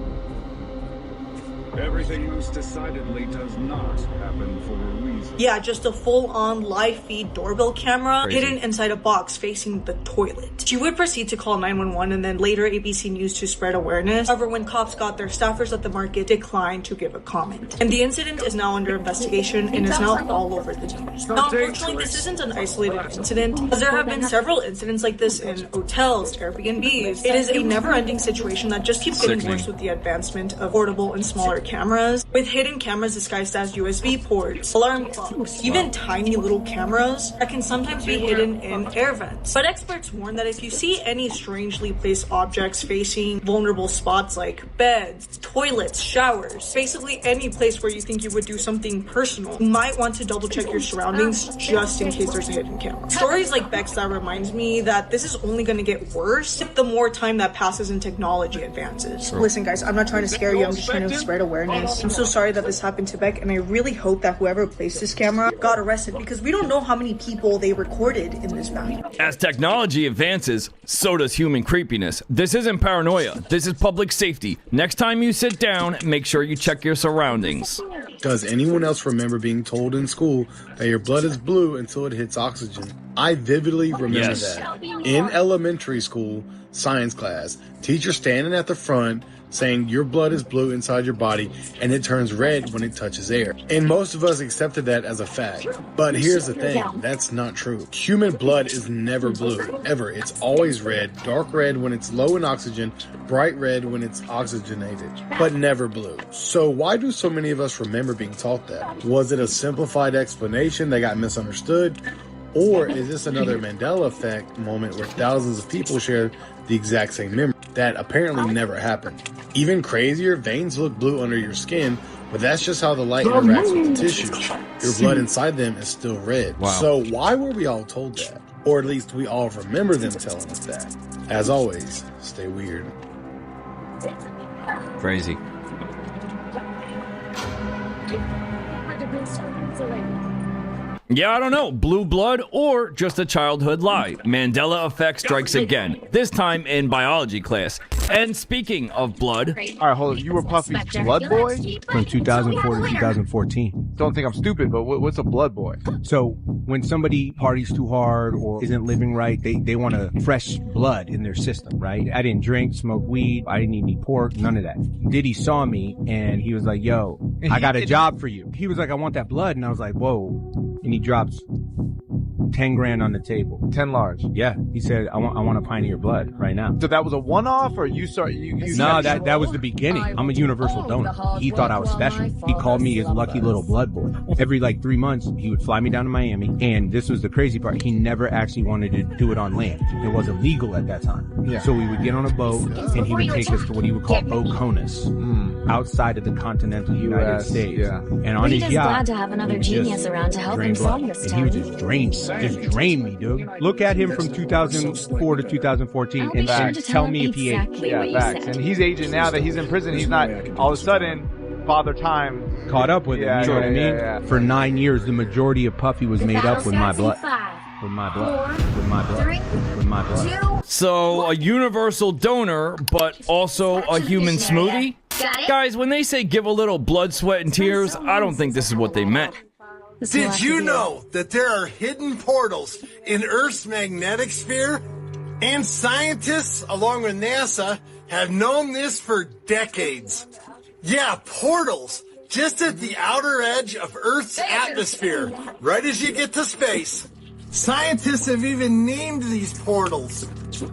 [SPEAKER 15] Everything most decidedly does not happen for a reason.
[SPEAKER 13] Yeah, just a full-on live feed doorbell camera
[SPEAKER 15] Crazy.
[SPEAKER 13] hidden inside a box facing the toilet. She would proceed to call 911 and then later ABC News to spread awareness. However, when cops got there, staffers at the market declined to give a comment. And the incident is now under investigation and is now all over the news. Now, unfortunately, this isn't an isolated incident, as there have been several incidents like this in hotels, Airbnbs. It is a never-ending situation that just keeps getting worse with the advancement of portable and smaller cameras, with hidden cameras disguised as USB ports, alarm clocks, even tiny little cameras that can sometimes be hidden in air vents. But experts warn that if you see any strangely placed objects facing vulnerable spots like beds, toilets, showers, basically any place where you think you would do something personal, you might want to double check your surroundings just in case there's a hidden camera. Stories like Beck's that reminds me that this is only going to get worse the more time that passes and technology advances. Listen guys, I'm not trying to scare you, I'm just trying to spread awareness. I'm so sorry that this happened to Beck, and I really hope that whoever placed this camera got arrested, because we don't know how many people they recorded in this bathroom.
[SPEAKER 20] As technology advances, so does human creepiness. This isn't paranoia. This is public safety. Next time you sit down, make sure you check your surroundings.
[SPEAKER 16] Does anyone else remember being told in school that your blood is blue until it hits oxygen? I vividly remember that. In elementary school science class, teacher standing at the front saying your blood is blue inside your body and it turns red when it touches air. And most of us accepted that as a fact. But here's the thing, that's not true. Human blood is never blue, ever. It's always red, dark red when it's low in oxygen, bright red when it's oxygenated, but never blue. So why do so many of us remember being taught that? Was it a simplified explanation that got misunderstood? Or is this another Mandela effect moment where thousands of people share the exact same memory that apparently never happened? Even crazier, veins look blue under your skin, But that's just how the light interacts with the tissue. Your blood inside them is still red.
[SPEAKER 1] Wow.
[SPEAKER 16] So why were we all told that? Or at least we all remember them telling us that. As always, stay weird.
[SPEAKER 1] Crazy.
[SPEAKER 20] Yeah, I don't know. Blue blood or just a childhood lie. Mandela effect strikes again, this time in biology class. And speaking of blood...
[SPEAKER 2] All right, hold on. You were Puffy's blood boy?
[SPEAKER 3] From 2004 to 2014.
[SPEAKER 2] Don't think I'm stupid, but what's a blood boy?
[SPEAKER 3] So when somebody parties too hard or isn't living right, they want a fresh blood in their system, right? I didn't drink, smoke weed, I didn't eat any pork, none of that. Diddy saw me and he was like, yo, I got a job for you. He was like, I want that blood. And I was like, whoa. And he drops 10 grand on the table.
[SPEAKER 2] 10 large.
[SPEAKER 3] Yeah. He said, I want a pint of your blood right now.
[SPEAKER 2] So that was a one-off, or you start?
[SPEAKER 3] No, that was the beginning. I'm a universal donor. He thought I was special. He called me his lucky little blood boy. Every 3 months, he would fly me down to Miami. And this was the crazy part. He never actually wanted to do it on land. It was illegal at that time.
[SPEAKER 2] Yeah.
[SPEAKER 3] So we would get on a boat and he would take us to what he would call Oconus, outside of the continental United States.
[SPEAKER 2] Yeah.
[SPEAKER 3] And on his
[SPEAKER 14] Rita's
[SPEAKER 3] yacht,
[SPEAKER 14] glad to have another
[SPEAKER 3] he would
[SPEAKER 14] genius
[SPEAKER 3] just
[SPEAKER 14] around to help
[SPEAKER 3] drain
[SPEAKER 14] him
[SPEAKER 3] blood.
[SPEAKER 14] solve this
[SPEAKER 3] And he would just drain me, dude. Look at him from 2004 to 2014 and tell me if he ate.
[SPEAKER 2] Yeah, facts. And he's aging now that he's in prison. He's not all of a sudden Father Time
[SPEAKER 3] caught up with him. You know what I mean?
[SPEAKER 2] Yeah.
[SPEAKER 3] For 9 years, the majority of Puffy was made up with my blood. With my blood. With my blood. With my blood.
[SPEAKER 20] So, a universal donor, but also a human smoothie? Guys, when they say give a little blood, sweat, and tears, I don't think this is what they meant.
[SPEAKER 5] Did you know that there are hidden portals in Earth's magnetic sphere? And scientists, along with NASA, have known this for decades. Yeah, portals, just at the outer edge of Earth's atmosphere, right as you get to space. Scientists have even named these portals.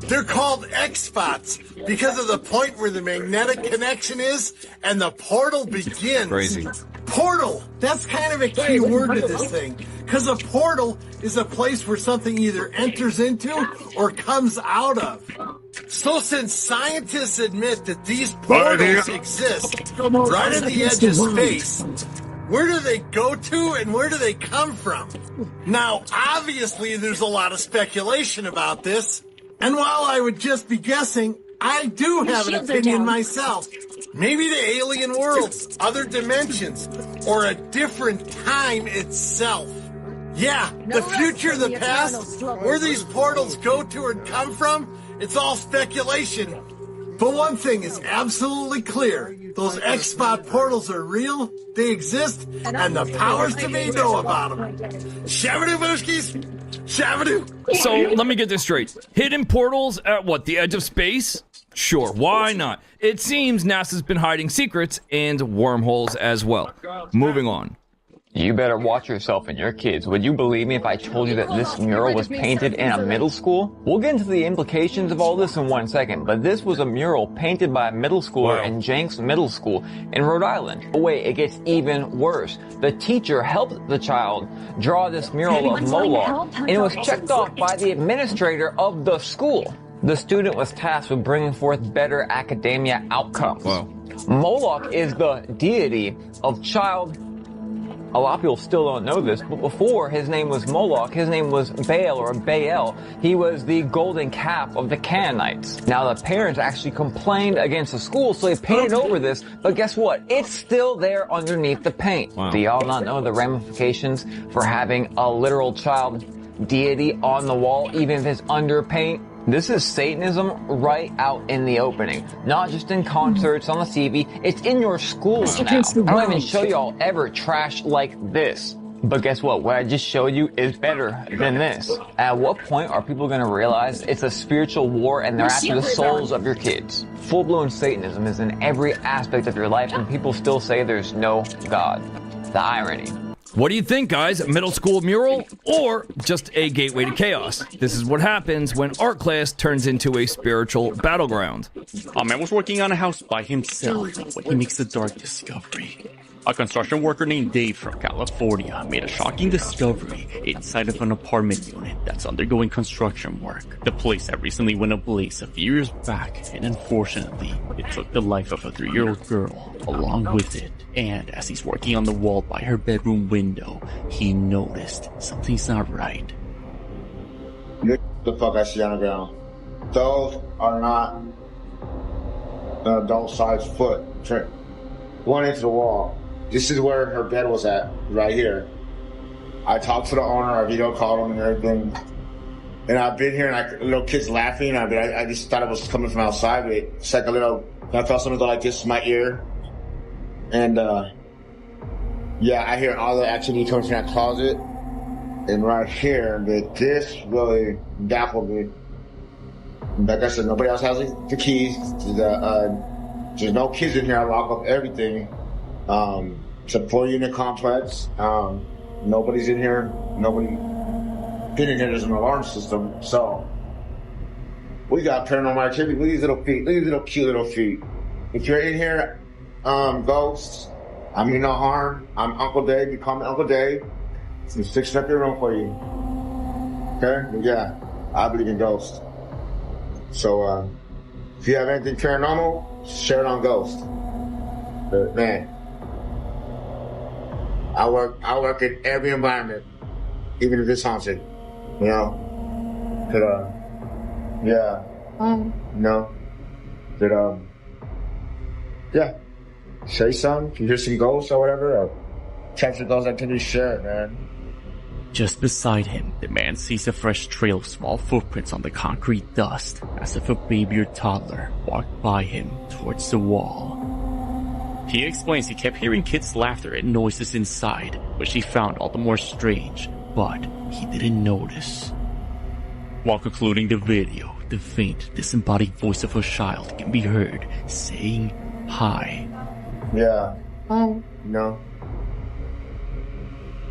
[SPEAKER 5] They're called X-spots because of the point where the magnetic connection is and the portal begins.
[SPEAKER 1] Crazy.
[SPEAKER 5] Portal, that's kind of a key word to this thing, because a portal is a place where something either enters into or comes out of. So since scientists admit that these portals exist right at the edge of space, where do they go to and where do they come from? Now, obviously, there's a lot of speculation about this, and while I would just be guessing, I do have an opinion myself. Maybe the alien worlds, other dimensions, or a different time itself. Yeah, the future, the past, where these portals go to and come from, it's all speculation. But one thing is absolutely clear. Those X-spot portals are real, they exist, and the powers to be know about them. Shabadoo Booskies! Shabadoo!
[SPEAKER 20] So, let me get this straight. Hidden portals at what, the edge of space? Sure, why not? It seems NASA's been hiding secrets and wormholes as well. Moving on.
[SPEAKER 17] You better watch yourself and your kids. Would you believe me if I told you that this mural was painted in a middle school? We'll get into the implications of all this in 1 second, but this was a mural painted by a middle schooler in Jenks Middle School in Rhode Island. Oh wait, it gets even worse. The teacher helped the child draw this mural of Moloch, and it was checked off by the administrator of the school. The student was tasked with bringing forth better academia outcomes. Moloch is the deity of child. A lot of people still don't know this, but before his name was Moloch, his name was Baal or Baal. He was the golden calf of the Canaanites. Now the parents actually complained against the school, so they painted over this, but guess what? It's still there underneath the paint. Do y'all not know the ramifications for having a literal child deity on the wall, even if it's under paint? This is Satanism right out in the opening. Not just in concerts on the TV, it's in your schools now. I don't even show y'all ever trash like this. But guess what? What I just showed you is better than this. At what point are people going to realize it's a spiritual war and they're after the souls of your kids? Full-blown Satanism is in every aspect of your life, and people still say there's no God. The irony.
[SPEAKER 20] What do you think, guys? Middle school mural or just a gateway to chaos? This is what happens when art class turns into a spiritual battleground.
[SPEAKER 19] A man was working on a house by himself when he makes the dark discovery.
[SPEAKER 1] A construction worker named Dave from California made a shocking discovery inside of an apartment unit that's undergoing construction work. The place had recently went ablaze a few years back, and unfortunately, it took the life of a 3-year-old girl along with it. And as he's working on the wall by her bedroom window, he noticed something's not right.
[SPEAKER 4] Look the fuck I see on the ground. Those are not an adult-sized footprint. One into the wall. This is where her bed was at, right here. I talked to the owner, I video called him and everything. And I've been here and little kids laughing. I just thought it was coming from outside. But it's like I felt something go like this in my ear. And yeah, I hear all the activity coming from that closet. And right here, but this really baffled me. Like I said, nobody else has the keys. There's no kids in here. I lock up everything. It's a 4-unit complex. Nobody's in here. Nobody been in here. There's an alarm system. So we got paranormal activity. Look at these little feet. Look at these little cute little feet. If you're in here, ghosts, I mean no harm. I'm Uncle Dave. You call me Uncle Dave. I'm fixing up your room for you. Okay? But yeah, I believe in ghosts. So if you have anything paranormal, share it on Ghost. But man, I work in every environment, even if it's haunted. You know? But yeah. No. But yeah. Say something. If you hear some ghosts or whatever, or catch the ghost activity, share it, man.
[SPEAKER 1] Just beside him, the man sees a fresh trail of small footprints on the concrete dust, as if a baby or toddler walked by him towards the wall. He explains he kept hearing kids' laughter and noises inside, which he found all the more strange, but he didn't notice. While concluding the video, the faint, disembodied voice of a child can be heard saying hi.
[SPEAKER 4] Yeah. No.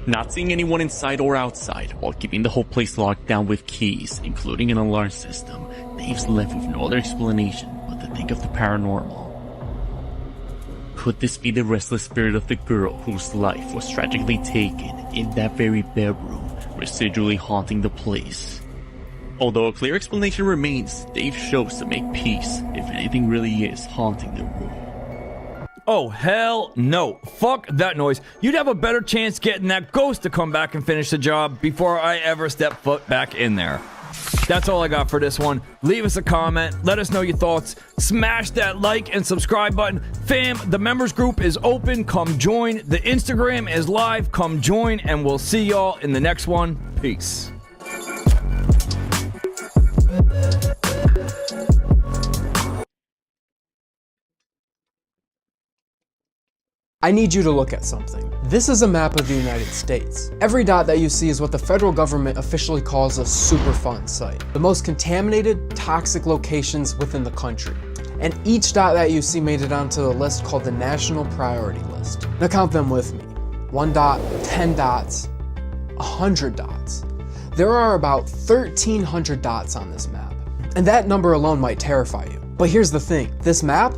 [SPEAKER 1] Not seeing anyone inside or outside, while keeping the whole place locked down with keys, including an alarm system, Dave's left with no other explanation but to think of the paranormal. Could this be the restless spirit of the girl whose life was tragically taken in that very bedroom, residually haunting the place? Although a clear explanation remains, Dave shows to make peace if anything really is haunting the room.
[SPEAKER 20] Oh, hell no. Fuck that noise. You'd have a better chance getting that ghost to come back and finish the job before I ever step foot back in there. That's all I got for this one. Leave us a comment. Let us know your thoughts. Smash that like and subscribe button. Fam, the members group is open. Come join. The Instagram is live. Come join, and we'll see y'all in the next one. Peace.
[SPEAKER 18] I need you to look at something. This is a map of the United States. Every dot that you see is what the federal government officially calls a Superfund site, the most contaminated, toxic locations within the country. And each dot that you see made it onto the list called the National Priority List. Now count them with me. 1 dot, 10 dots, 100 dots. There are about 1,300 dots on this map. And that number alone might terrify you. But here's the thing, this map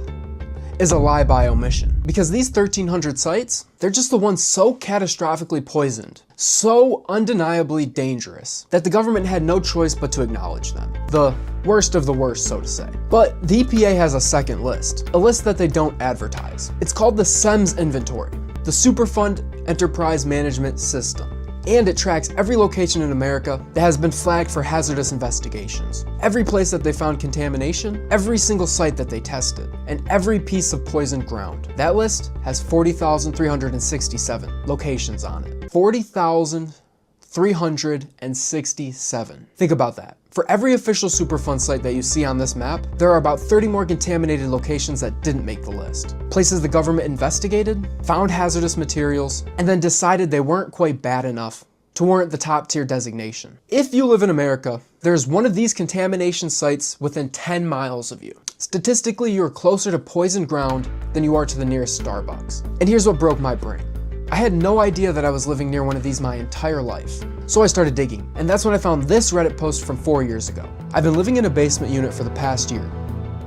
[SPEAKER 18] is a lie by omission. Because these 1,300 sites, they're just the ones so catastrophically poisoned, so undeniably dangerous, that the government had no choice but to acknowledge them. The worst of the worst, so to say. But the EPA has a second list, a list that they don't advertise. It's called the SEMS Inventory, the Superfund Enterprise Management System. And it tracks every location in America that has been flagged for hazardous investigations. Every place that they found contamination, every single site that they tested, and every piece of poisoned ground. That list has 40,367 locations on it. 40,367. Think about that. For every official Superfund site that you see on this map, there are about 30 more contaminated locations that didn't make the list. Places the government investigated, found hazardous materials, and then decided they weren't quite bad enough to warrant the top tier designation. If you live in America, there's one of these contamination sites within 10 miles of you. Statistically, you're closer to poisoned ground than you are to the nearest Starbucks. And here's what broke my brain. I had no idea that I was living near one of these my entire life. So I started digging, and that's when I found this Reddit post from 4 years ago. I've been living in a basement unit for the past year.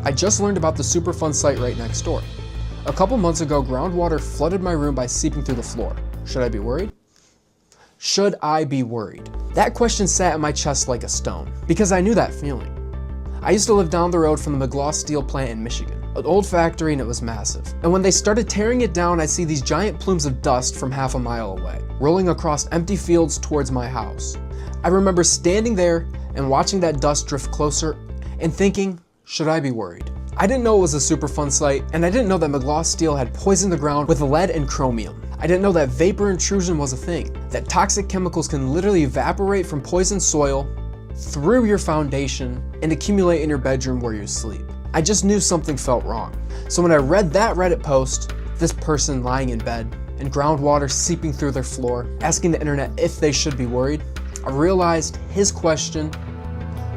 [SPEAKER 18] I just learned about the Superfund site right next door. A couple months ago, groundwater flooded my room by seeping through the floor. Should I be worried? Should I be worried? That question sat in my chest like a stone, because I knew that feeling. I used to live down the road from the McLaw Steel plant in Michigan, an old factory, and it was massive. And when they started tearing it down, I'd see these giant plumes of dust from half a mile away, rolling across empty fields towards my house. I remember standing there and watching that dust drift closer and thinking, should I be worried? I didn't know it was a Superfund site, and I didn't know that McLaw Steel had poisoned the ground with lead and chromium. I didn't know that vapor intrusion was a thing, that toxic chemicals can literally evaporate from poisoned soil, through your foundation, and accumulate in your bedroom where you sleep. I just knew something felt wrong. So when I read that Reddit post, this person lying in bed, and groundwater seeping through their floor, asking the internet if they should be worried, I realized his question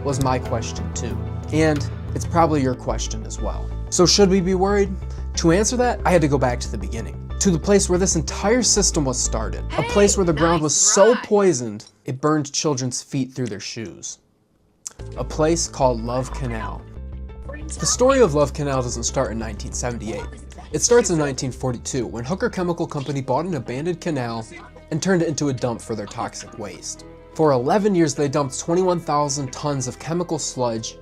[SPEAKER 18] was my question too. And it's probably your question as well. So should we be worried? To answer that, I had to go back to the beginning, to the place where this entire system was started, a place where the ground was so poisoned, it burned children's feet through their shoes. A place called Love Canal. The story of Love Canal doesn't start in 1978. It starts in 1942 when Hooker Chemical Company bought an abandoned canal and turned it into a dump for their toxic waste. For 11 years, they dumped 21,000 tons of chemical sludge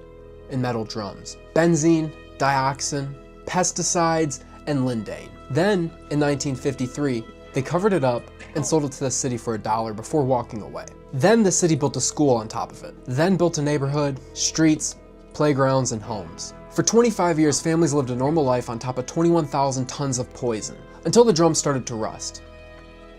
[SPEAKER 18] in metal drums. Benzene, dioxin, pesticides, and lindane. Then, in 1953, they covered it up and sold it to the city for $1 before walking away. Then the city built a school on top of it. Then built a neighborhood, streets, playgrounds, and homes. For 25 years, families lived a normal life on top of 21,000 tons of poison, until the drums started to rust,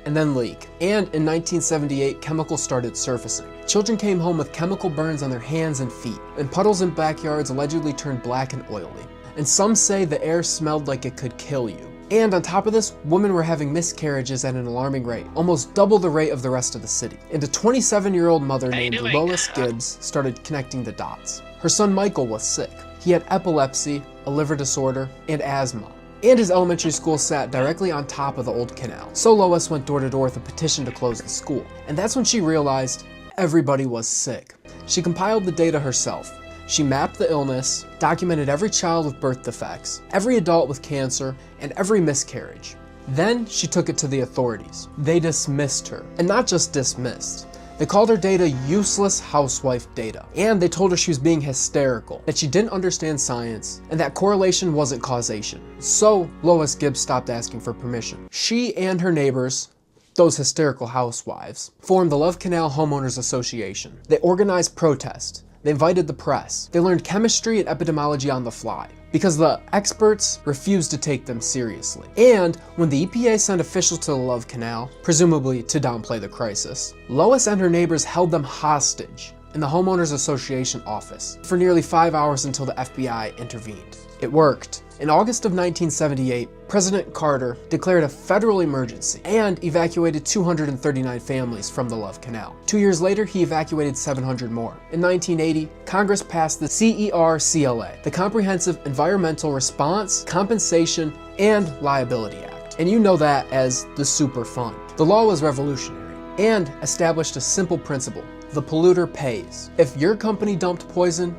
[SPEAKER 18] and then leak. And in 1978, chemicals started surfacing. Children came home with chemical burns on their hands and feet, and puddles in backyards allegedly turned black and oily. And some say the air smelled like it could kill you. And on top of this, women were having miscarriages at an alarming rate, almost double the rate of the rest of the city. And a 27-year-old mother named Lois Gibbs started connecting the dots. Her son Michael was sick. He had epilepsy, a liver disorder, and asthma. And his elementary school sat directly on top of the old canal. So Lois went door to door with a petition to close the school. And that's when she realized everybody was sick. She compiled the data herself. She mapped the illness, documented every child with birth defects, every adult with cancer, and every miscarriage. Then she took it to the authorities. They dismissed her. And not just dismissed. They called her data useless housewife data. And they told her she was being hysterical, that she didn't understand science, and that correlation wasn't causation. So Lois Gibbs stopped asking for permission. She and her neighbors, those hysterical housewives, formed the Love Canal Homeowners Association. They organized protests. They invited the press. They learned chemistry and epidemiology on the fly, because the experts refused to take them seriously. And when the EPA sent officials to the Love Canal, presumably to downplay the crisis, Lois and her neighbors held them hostage in the Homeowners Association office for nearly 5 hours until the FBI intervened. It worked. In August of 1978, President Carter declared a federal emergency and evacuated 239 families from the Love Canal. 2 years later, he evacuated 700 more. In 1980, Congress passed the CERCLA, the Comprehensive Environmental Response, Compensation, and Liability Act. And you know that as the Superfund. The law was revolutionary and established a simple principle: the polluter pays. If your company dumped poison,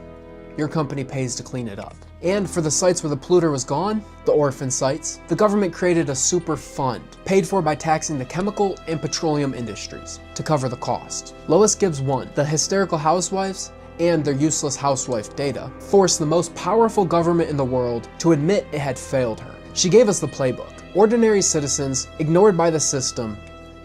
[SPEAKER 18] your company pays to clean it up. And for the sites where the polluter was gone, the orphan sites, the government created a super fund, paid for by taxing the chemical and petroleum industries to cover the cost. Lois Gibbs won. The hysterical housewives and their useless housewife data forced the most powerful government in the world to admit it had failed her. She gave us the playbook. Ordinary citizens, ignored by the system,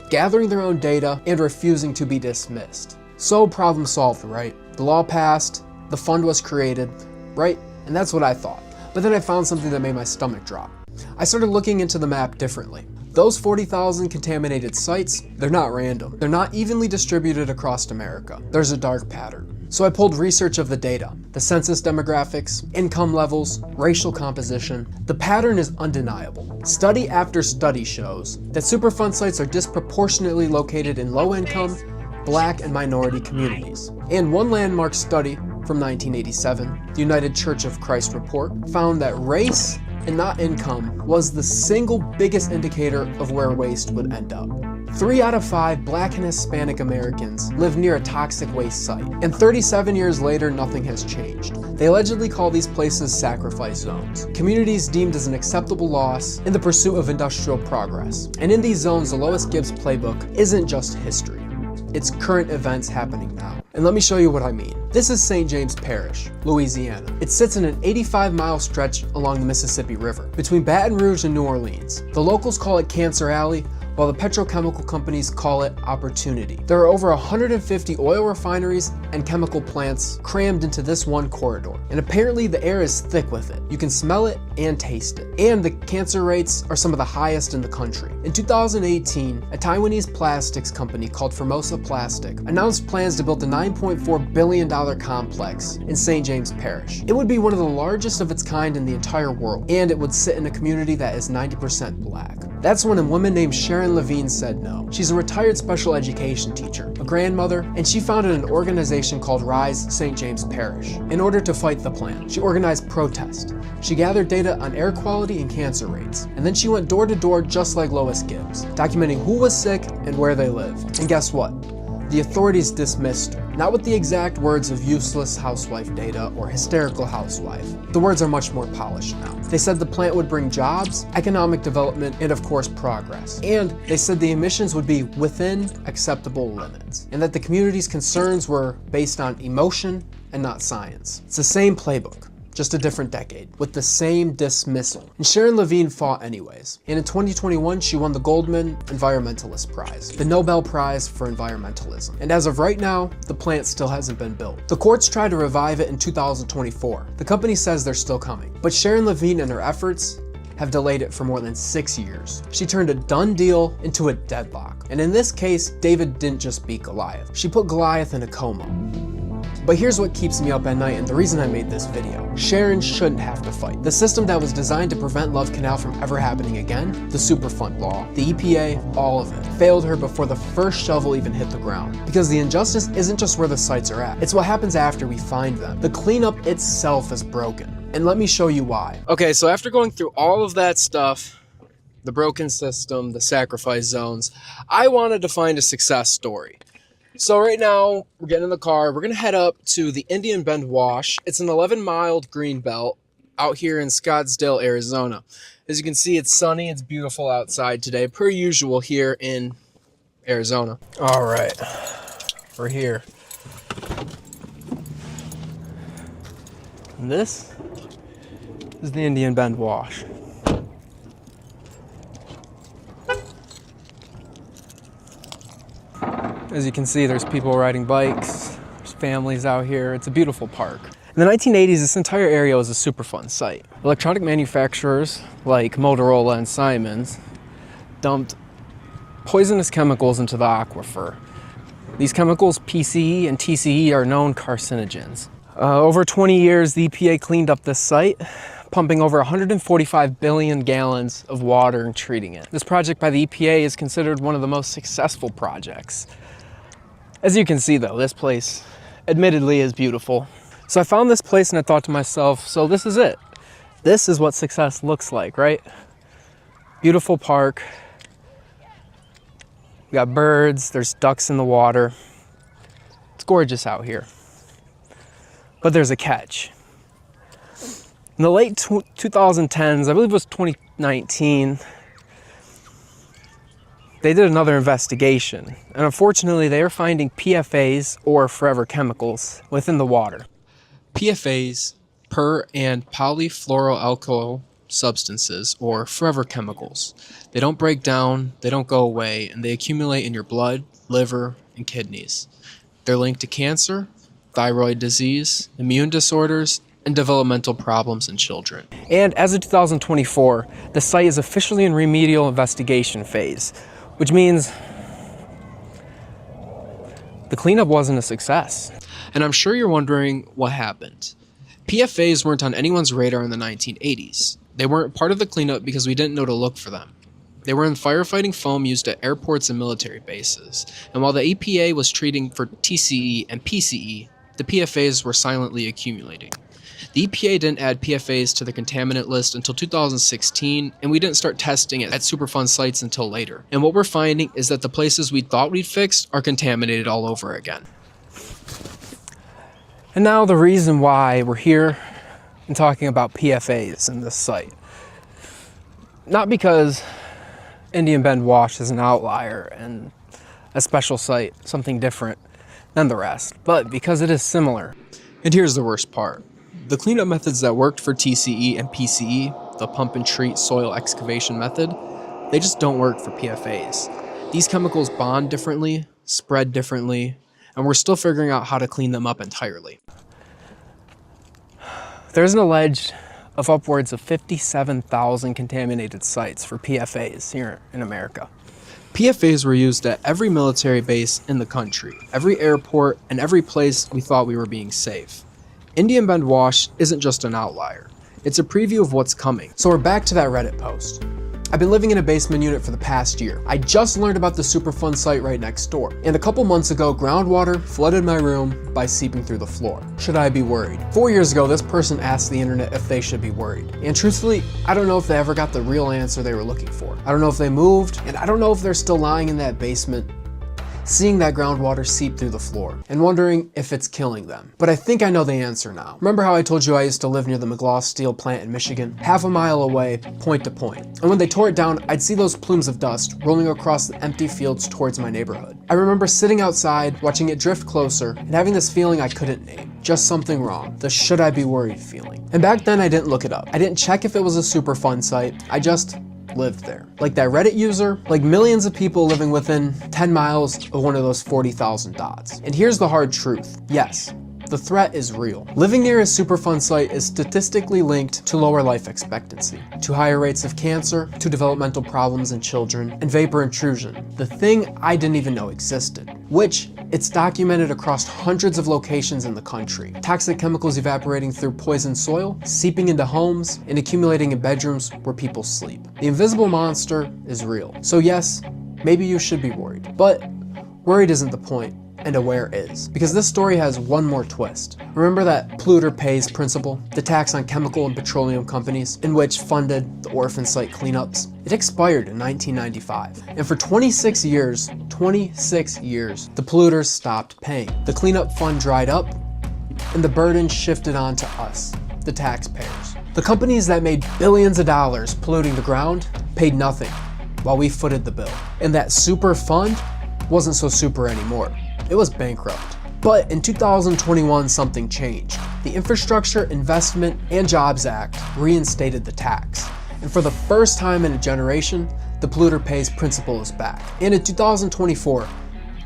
[SPEAKER 18] gathering their own data and refusing to be dismissed. So problem solved, right? The law passed, the fund was created, right? And that's what I thought. But then I found something that made my stomach drop. I started looking into the map differently. Those 40,000 contaminated sites, they're not random. They're not evenly distributed across America. There's a dark pattern. So I pulled research of the data, the census demographics, income levels, racial composition. The pattern is undeniable. Study after study shows that Superfund sites are disproportionately located in low-income, Black, and minority communities. And one landmark study from 1987, the United Church of Christ report, found that race and not income was the single biggest indicator of where waste would end up. 3 out of 5 Black and Hispanic Americans live near a toxic waste site, and 37 years later, nothing has changed. They allegedly call these places sacrifice zones, communities deemed as an acceptable loss in the pursuit of industrial progress. And in these zones, the Lois Gibbs playbook isn't just history. It's current events happening now. And let me show you what I mean. This is St. James Parish, Louisiana. It sits in an 85-mile stretch along the Mississippi River, between Baton Rouge and New Orleans. The locals call it Cancer Alley, while the petrochemical companies call it Opportunity. There are over 150 oil refineries and chemical plants crammed into this one corridor, and apparently the air is thick with it. You can smell it and taste it. And the cancer rates are some of the highest in the country. In 2018, a Taiwanese plastics company called Formosa Plastic announced plans to build a $9.4 billion complex in St. James Parish. It would be one of the largest of its kind in the entire world, and it would sit in a community that is 90% black. That's when a woman named Sharon Levine said no. She's a retired special education teacher, a grandmother, and she founded an organization called Rise St. James Parish in order to fight the plan. She organized protests. She gathered data on air quality and cancer rates, and then she went door to door just like Lois Gibbs, documenting who was sick and where they lived. And guess what? The authorities dismissed her, not with the exact words of useless housewife data or hysterical housewife. The words are much more polished now. They said the plant would bring jobs, economic development, and of course progress. And they said the emissions would be within acceptable limits, and that the community's concerns were based on emotion and not science. It's the same playbook, just a different decade, with the same dismissal. And Sharon Levine fought anyways. And in 2021, she won the Goldman Environmentalist Prize, the Nobel Prize for Environmentalism. And as of right now, the plant still hasn't been built. The courts tried to revive it in 2024. The company says they're still coming. But Sharon Levine and her efforts have delayed it for more than 6 years. She turned a done deal into a deadlock. And in this case, David didn't just beat Goliath. She put Goliath in a coma. But here's what keeps me up at night and the reason I made this video. Sharon shouldn't have to fight. The system that was designed to prevent Love Canal from ever happening again, the Superfund law, the EPA, all of it, failed her before the first shovel even hit the ground. Because the injustice isn't just where the sites are at, it's what happens after we find them. The cleanup itself is broken. And let me show you why. Okay, so after going through all of that stuff, the broken system, the sacrifice zones, I wanted to find a success story. So right now, we're getting in the car. We're going to head up to the Indian Bend Wash. It's an 11-mile green belt out here in Scottsdale, Arizona. As you can see, it's sunny. It's beautiful outside today, per usual here in Arizona. All right, we're here. And this is the Indian Bend Wash. As you can see, there's people riding bikes, there's families out here. It's a beautiful park. In the 1980s, this entire area was a Superfund site. Electronic manufacturers like Motorola and Siemens dumped poisonous chemicals into the aquifer. These chemicals, PCE and TCE, are known carcinogens. Over 20 years, the EPA cleaned up this site, pumping over 145 billion gallons of water and treating it. This project by the EPA is considered one of the most successful projects. As you can see though, this place admittedly is beautiful. So I found this place and I thought to myself, so this is it. This is what success looks like, right? Beautiful park. We got birds, there's ducks in the water. It's gorgeous out here. But there's a catch. In the late 2010s, I believe it was 2019, they did another investigation. And unfortunately, they are finding PFAs, or forever chemicals, within the water. PFAs, per and polyfluoroalkyl substances, or forever chemicals. They don't break down, they don't go away, and they accumulate in your blood, liver, and kidneys. They're linked to cancer, thyroid disease, immune disorders, and developmental problems in children. And as of 2024, the site is officially in remedial investigation phase, which means the cleanup wasn't a success. And I'm sure you're wondering what happened. PFAs weren't on anyone's radar in the 1980s. They weren't part of the cleanup because we didn't know to look for them. They were in firefighting foam used at airports and military bases. And while the EPA was treating for TCE and PCE, the PFAs were silently accumulating. The EPA didn't add PFAS to the contaminant list until 2016, and we didn't start testing it at Superfund sites until later. And what we're finding is that the places we thought we'd fixed are contaminated all over again. And now the reason why we're here and talking about PFAS in this site. Not because Indian Bend Wash is an outlier and a special site, something different than the rest, but because it is similar. And here's the worst part. The cleanup methods that worked for TCE and PCE, the pump and treat soil excavation method, they just don't work for PFAS. These chemicals bond differently, spread differently, and we're still figuring out how to clean them up entirely. There's an alleged of upwards of 57,000 contaminated sites for PFAS here in America. PFAS were used at every military base in the country, every airport, and every place we thought we were being safe. Indian Bend Wash isn't just an outlier. It's a preview of what's coming. So we're back to that Reddit post. I've been living in a basement unit for the past year. I just learned about the Superfund site right next door. And a couple months ago, groundwater flooded my room by seeping through the floor. Should I be worried? 4 years ago, this person asked the internet if they should be worried. And truthfully, I don't know if they ever got the real answer they were looking for. I don't know if they moved, and I don't know if they're still lying in that basement, seeing that groundwater seep through the floor and wondering if it's killing them. But I think I know the answer now. Remember how I told you I used to live near the McLaw Steel plant in Michigan? Half a mile away, point to point. And when they tore it down, I'd see those plumes of dust rolling across the empty fields towards my neighborhood. I remember sitting outside, watching it drift closer, and having this feeling I couldn't name. Just something wrong. The should I be worried feeling. And back then I didn't look it up. I didn't check if it was a Superfund site. I just lived there. Like that Reddit user, like millions of people living within 10 miles of one of those 40,000 dots. And here's the hard truth. Yes, the threat is real. Living near a Superfund site is statistically linked to lower life expectancy, to higher rates of cancer, to developmental problems in children, and vapor intrusion, the thing I didn't even know existed, which it's documented across hundreds of locations in the country. Toxic chemicals evaporating through poisoned soil, seeping into homes, and accumulating in bedrooms where people sleep. The invisible monster is real. So yes, maybe you should be worried, but worried isn't the point. And aware is. Because this story has one more twist. Remember that polluter pays principle, the tax on chemical and petroleum companies, in which funded the orphan site cleanups? It expired in 1995. And for 26 years, the polluters stopped paying. The cleanup fund dried up, and the burden shifted on to us, the taxpayers. The companies that made billions of dollars polluting the ground paid nothing, while we footed the bill. And that super fund wasn't so super anymore. It was bankrupt. But in 2021, something changed. The Infrastructure Investment and Jobs Act reinstated the tax. And for the first time in a generation, the polluter pays principle is back. And in 2024,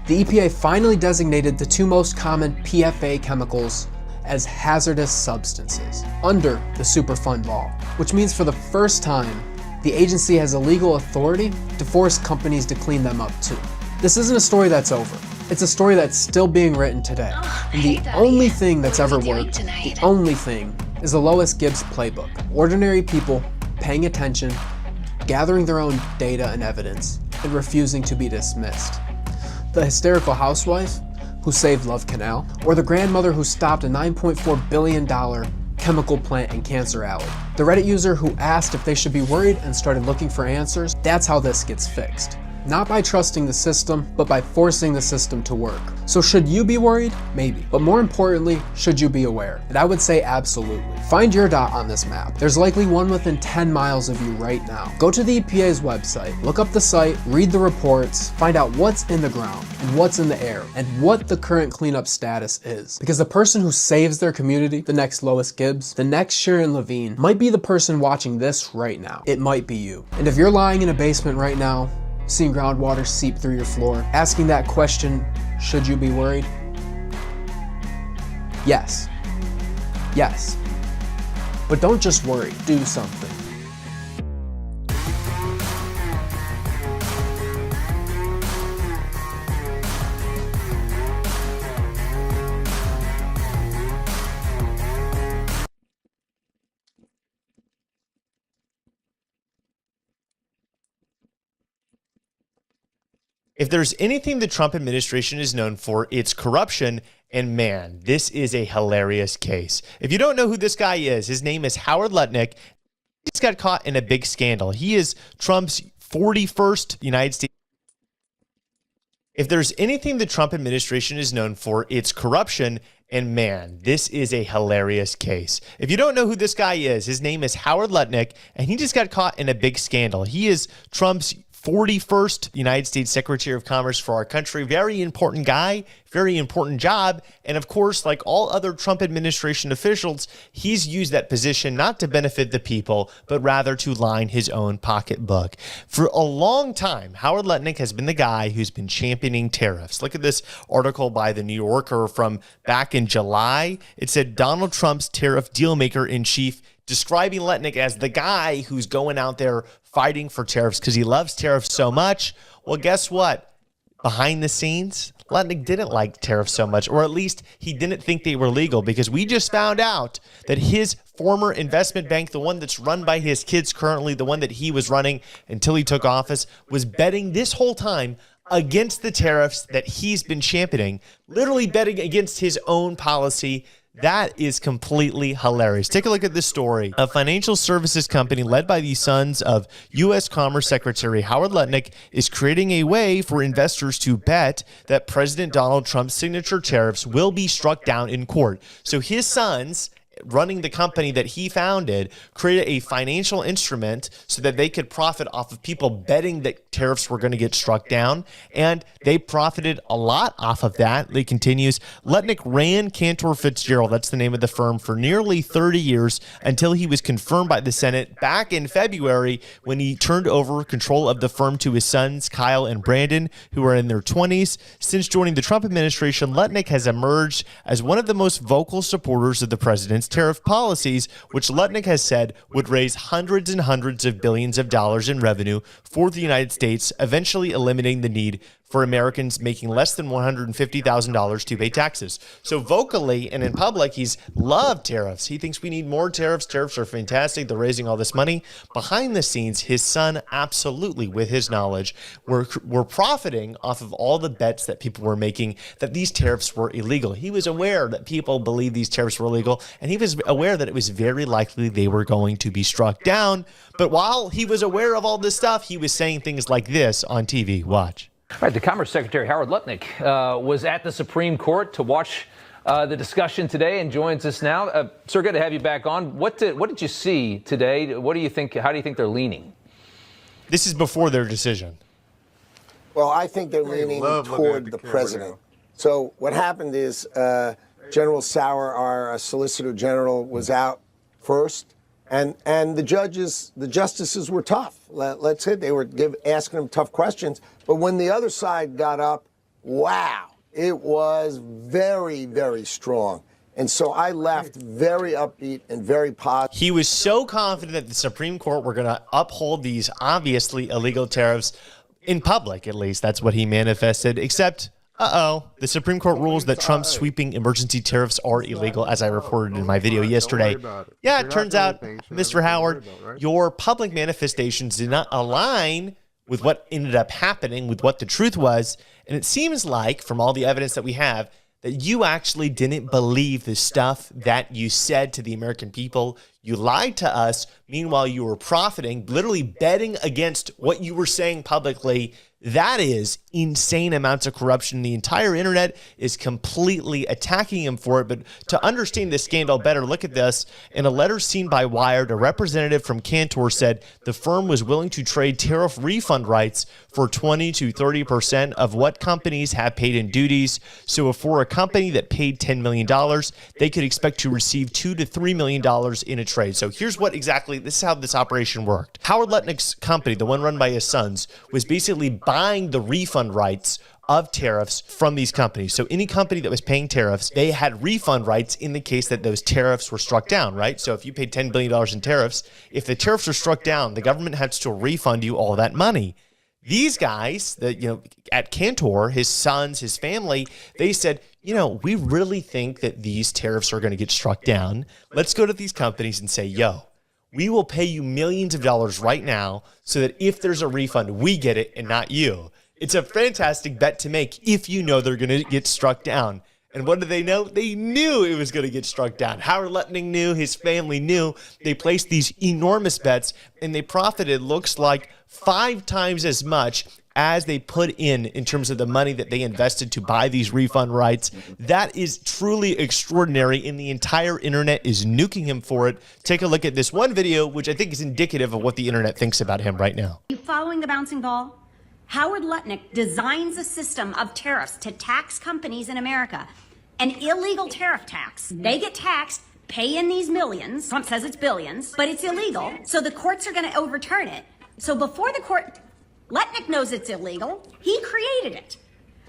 [SPEAKER 18] the EPA finally designated the two most common PFA chemicals as hazardous substances under the Superfund law, which means for the first time, the agency has a legal authority to force companies to clean them up too. This isn't a story that's over. It's a story that's still being written today. And the only thing that's ever worked, the only thing, is the Lois Gibbs playbook. Ordinary people paying attention, gathering their own data and evidence, and refusing to be dismissed. The hysterical housewife who saved Love Canal, or the grandmother who stopped a $9.4 billion chemical plant in Cancer Alley. The Reddit user who asked if they should be worried and started looking for answers. That's how this gets fixed. Not by trusting the system, but by forcing the system to work. So should you be worried? Maybe. But more importantly, should you be aware? And I would say absolutely. Find your dot on this map. There's likely one within 10 miles of you right now. Go to the EPA's website, look up the site, read the reports, find out what's in the ground and what's in the air and what the current cleanup status is. Because the person who saves their community, the next Lois Gibbs, the next Sharon Levine, might be the person watching this right now. It might be you. And if you're lying in a basement right now, seeing groundwater seep through your floor, asking that question, should you be worried? Yes. Yes. But don't just worry, do something.
[SPEAKER 6] If there's anything the Trump administration is known for, it's corruption, And man, this is a hilarious case. If you don't know who this guy is, his name is Howard Lutnick. He just got caught in a big scandal. He is Trump's 41st United States. If there's anything the Trump administration is known for, it's corruption. And man, this is a hilarious case. If you don't know who this guy is, his name is Howard Lutnick, and he just got caught in a big scandal. He is Trump's 41st United States Secretary of Commerce for our country. Very important guy, very important job. And of course, like all other Trump administration officials, he's used that position not to benefit the people, but rather to line his own pocketbook. For a long time, Howard Lutnick has been the guy who's been championing tariffs. Look at this article by the New Yorker from back in July. It said Donald Trump's tariff dealmaker in chief, describing Lutnick as the guy who's going out there fighting for tariffs because he loves tariffs so much. Well, guess what? Behind the scenes, Lutnick didn't like tariffs so much, or at least he didn't think they were legal, because we just found out that his former investment bank, the one that's run by his kids currently, the one that he was running until he took office, was betting this whole time against the tariffs that he's been championing, literally betting against his own policy. That is completely hilarious. Take a look at this story. A financial services company led by the sons of U.S. Commerce Secretary Howard Lutnick is creating a way for investors to bet that President Donald Trump's signature tariffs will be struck down in court. So his sons, running the company that he founded, created a financial instrument so that they could profit off of people betting that tariffs were going to get struck down. And they profited a lot off of that. It continues. Lutnick ran Cantor Fitzgerald, that's the name of the firm, for nearly 30 years until he was confirmed by the Senate back in February when he turned over control of the firm to his sons, Kyle and Brandon, who are in their 20s. Since joining the Trump administration, Lutnick has emerged as one of the most vocal supporters of the president's tariff policies, which Lutnick has said would raise hundreds and hundreds of billions of dollars in revenue for the United States, eventually eliminating the need for Americans making less than $150,000 to pay taxes. So vocally and in public, he's loved tariffs. He thinks we need more tariffs. Tariffs are fantastic. They're raising all this money. Behind the scenes, his son, absolutely, with his knowledge, were profiting off of all the bets that people were making that these tariffs were illegal. He was aware that people believed these tariffs were illegal, and he was aware that it was very likely they were going to be struck down. But while he was aware of all this stuff, he was saying things like this on TV. Watch.
[SPEAKER 19] All right, the Commerce Secretary Howard Lutnick was at the Supreme Court to watch the discussion today and joins us now. Sir, good to have you back on. What did you see today? What do you think? How do you think they're leaning?
[SPEAKER 6] This is before their decision.
[SPEAKER 21] Well, I think they're leaning toward the president. So what happened is General Sauer, our Solicitor General, was out first. And the justices were tough. Let's say they were asking them tough questions. But when the other side got up, wow, it was very, very strong. And so I left very upbeat and very positive.
[SPEAKER 6] He was so confident that the Supreme Court were going to uphold these obviously illegal tariffs in public, at least. That's what he manifested, except... the Supreme Court rules that Trump's sweeping emergency tariffs are illegal, as I reported in my video yesterday. Yeah, it turns out, Mr. Howard, your public manifestations did not align with what ended up happening, with what the truth was. And it seems like, from all the evidence that we have, that you actually didn't believe the stuff that you said to the American people. You lied to us. Meanwhile, you were profiting, literally betting against what you were saying publicly. That is insane amounts of corruption. The entire internet is completely attacking him for it. But to understand this scandal better, look at this. In a letter seen by Wired, a representative from Cantor said the firm was willing to trade tariff refund rights for 20 to 30% of what companies have paid in duties. So for a company that paid $10 million, they could expect to receive $2 to $3 million in a trade. So here's what exactly, this is how this operation worked. Howard Lutnick's company, the one run by his sons, was basically buying the refund rights of tariffs from these companies. So any company that was paying tariffs, they had refund rights in the case that those tariffs were struck down, right? So if you paid $10 billion in tariffs, if the tariffs are struck down, the government has to refund you all that money. These guys, at Cantor, his sons, his family, they said, we really think that these tariffs are going to get struck down. Let's go to these companies and say, we will pay you millions of dollars right now so that if there's a refund, we get it and not you. It's a fantastic bet to make if you know they're going to get struck down. And what did they know? They knew it was going to get struck down. Howard Lutnick knew, his family knew. They placed these enormous bets, and they profited, looks like, 5 times as much as they put in terms of the money that they invested to buy these refund rights. That is truly extraordinary, and the entire internet is nuking him for it. Take a look at this one video, which I think is indicative of what the internet thinks about him right now.
[SPEAKER 7] Following the bouncing ball, Howard Lutnick designs a system of tariffs to tax companies in America. An illegal tariff tax. They get taxed, pay in these millions. Trump says it's billions, but it's illegal. So the courts are going to overturn it. So before the court, Lutnick knows it's illegal. He created it.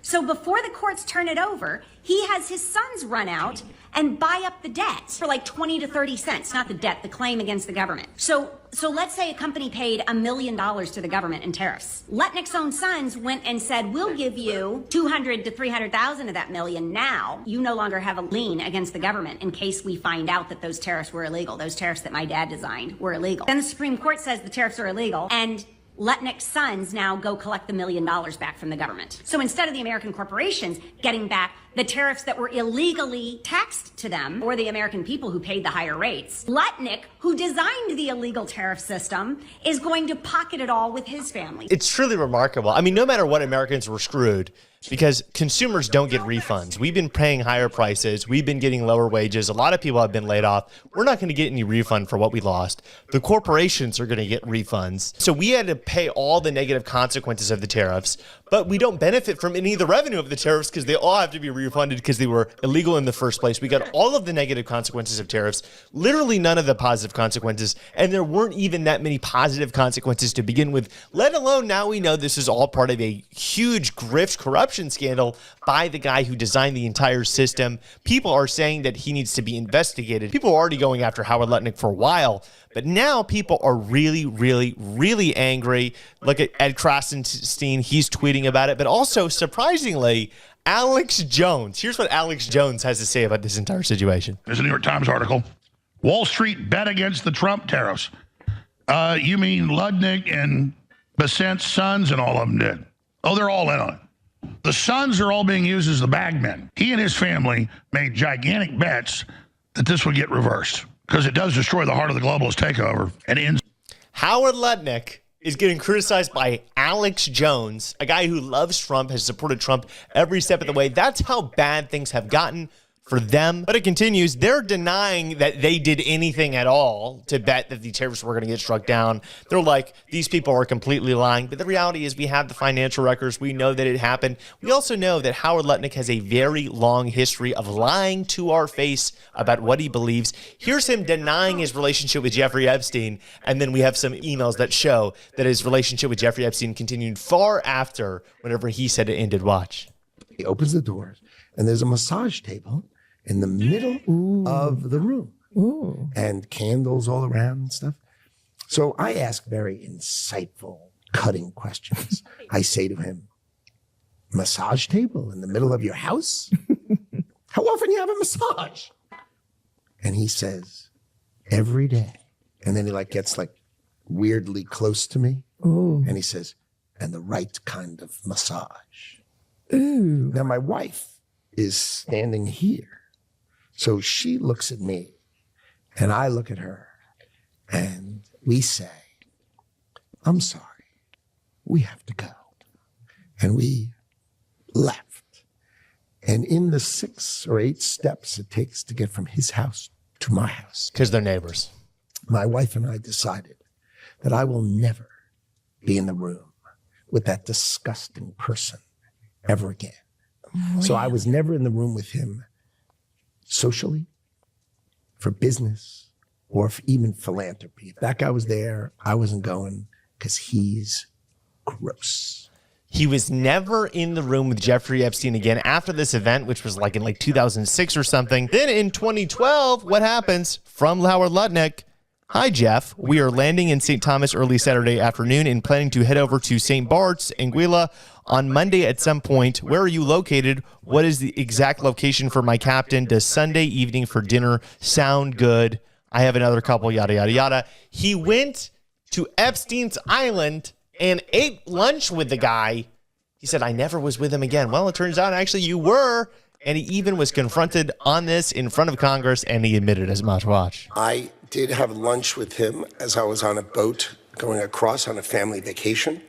[SPEAKER 7] So before the courts turn it over, he has his sons run out and buy up the debts for like 20 to 30 cents, not the debt, the claim against the government. So let's say a company paid $1 million to the government in tariffs. Lutnick's own sons went and said, we'll give you 200 to 300,000 of that million now. You no longer have a lien against the government in case we find out that those tariffs were illegal. Those tariffs that my dad designed were illegal. Then the Supreme Court says the tariffs are illegal, and Lutnick's sons now go collect the $1 million back from the government. So instead of the American corporations getting back the tariffs that were illegally taxed to them, or the American people who paid the higher rates, Lutnick, who designed the illegal tariff system, is going to pocket it all with his family.
[SPEAKER 6] It's truly remarkable. I mean, no matter what, Americans were screwed because consumers don't get refunds. We've been paying higher prices. We've been getting lower wages. A lot of people have been laid off. We're not going to get any refund for what we lost. The corporations are going to get refunds. So we had to pay all the negative consequences of the tariffs, but we don't benefit from any of the revenue of the tariffs because they all have to be refunded because they were illegal in the first place. We got all of the negative consequences of tariffs, literally none of the positive consequences, and there weren't even that many positive consequences to begin with, let alone now we know this is all part of a huge grift corruption scandal by the guy who designed the entire system. People are saying that he needs to be investigated. People are already going after Howard Lutnick for a while, but now people are really, really, really angry. Look at Ed Krasenstein. He's tweeting about it, but also, surprisingly, Alex Jones. Here's what Alex Jones has to say about this entire situation.
[SPEAKER 9] There's a New York Times article. Wall Street bet against the Trump tariffs. You mean Lutnick and Bessent's sons and all of them did? Oh, they're all in on it. The sons are all being used as the bagmen. He and his family made gigantic bets that this would get reversed because it does destroy the heart of the globalist takeover and ends.
[SPEAKER 6] Howard Lutnick is getting criticized by Alex Jones, a guy who loves Trump, has supported Trump every step of the way. That's how bad things have gotten for them. But it continues. They're denying that they did anything at all to bet that the tariffs were going to get struck down. They're like, these people are completely lying. But the reality is we have the financial records. We know that it happened. We also know that Howard Lutnick has a very long history of lying to our face about what he believes. Here's him denying his relationship with Jeffrey Epstein. And then we have some emails that show that his relationship with Jeffrey Epstein continued far after whenever he said it ended. Watch.
[SPEAKER 11] He opens the doors and there's a massage table in the middle of the room. And candles all around and stuff. So I ask very insightful, cutting questions. I say to him, massage table in the middle of your house? How often you have a massage? And he says, every day. And then he gets weirdly close to me. And he says, and the right kind of massage. Now my wife is standing here. So she looks at me and I look at her and we say, I'm sorry, we have to go. And we left. And in the 6 or 8 steps it takes to get from his house to my house.
[SPEAKER 6] Because they're neighbors.
[SPEAKER 11] My wife and I decided that I will never be in the room with that disgusting person ever again. Wow. So I was never in the room with him socially, for business, or for even philanthropy. If that guy was there, I wasn't going because he's gross.
[SPEAKER 6] He was never in the room with Jeffrey Epstein again after this event, which was in 2006 or something. Then in 2012, what happens? From Howard Lutnick. Hi, Jeff. We are landing in St. Thomas early Saturday afternoon and planning to head over to St. Bart's, Anguilla, on Monday at some point. Where are you located? What is the exact location for my captain? Does Sunday evening for dinner sound good? I have another couple, yada, yada, yada. He went to Epstein's Island and ate lunch with the guy. He said, I never was with him again. Well, it turns out actually you were. And he even was confronted on this in front of Congress, and he admitted as much. Watch.
[SPEAKER 11] I did have lunch with him as I was on a boat going across on a family vacation.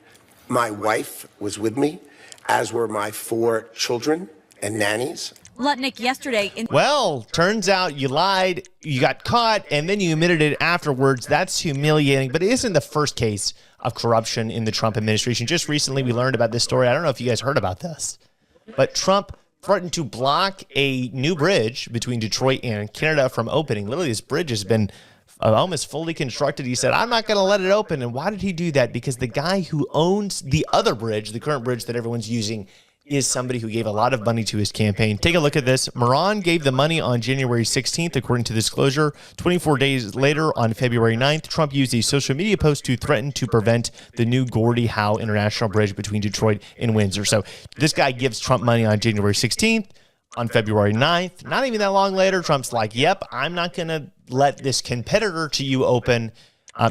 [SPEAKER 11] My wife was with me, as were my 4 children and nannies.
[SPEAKER 8] Lutnick yesterday.
[SPEAKER 6] Well, turns out you lied, you got caught, and then you admitted it afterwards. That's humiliating, but it isn't the first case of corruption in the Trump administration. Just recently, we learned about this story. I don't know if you guys heard about this, but Trump threatened to block a new bridge between Detroit and Canada from opening. Literally, this bridge has been almost fully constructed. He said, I'm not going to let it open. And why did he do that? Because the guy who owns the other bridge, the current bridge that everyone's using, is somebody who gave a lot of money to his campaign. Take a look at this. Moran gave the money on January 16th, according to disclosure. 24 days later, on February 9th, Trump used a social media post to threaten to prevent the new Gordie Howe International Bridge between Detroit and Windsor. So this guy gives Trump money on January 16th. On February 9th, not even that long later, Trump's like, yep, I'm not going to let this competitor to you open.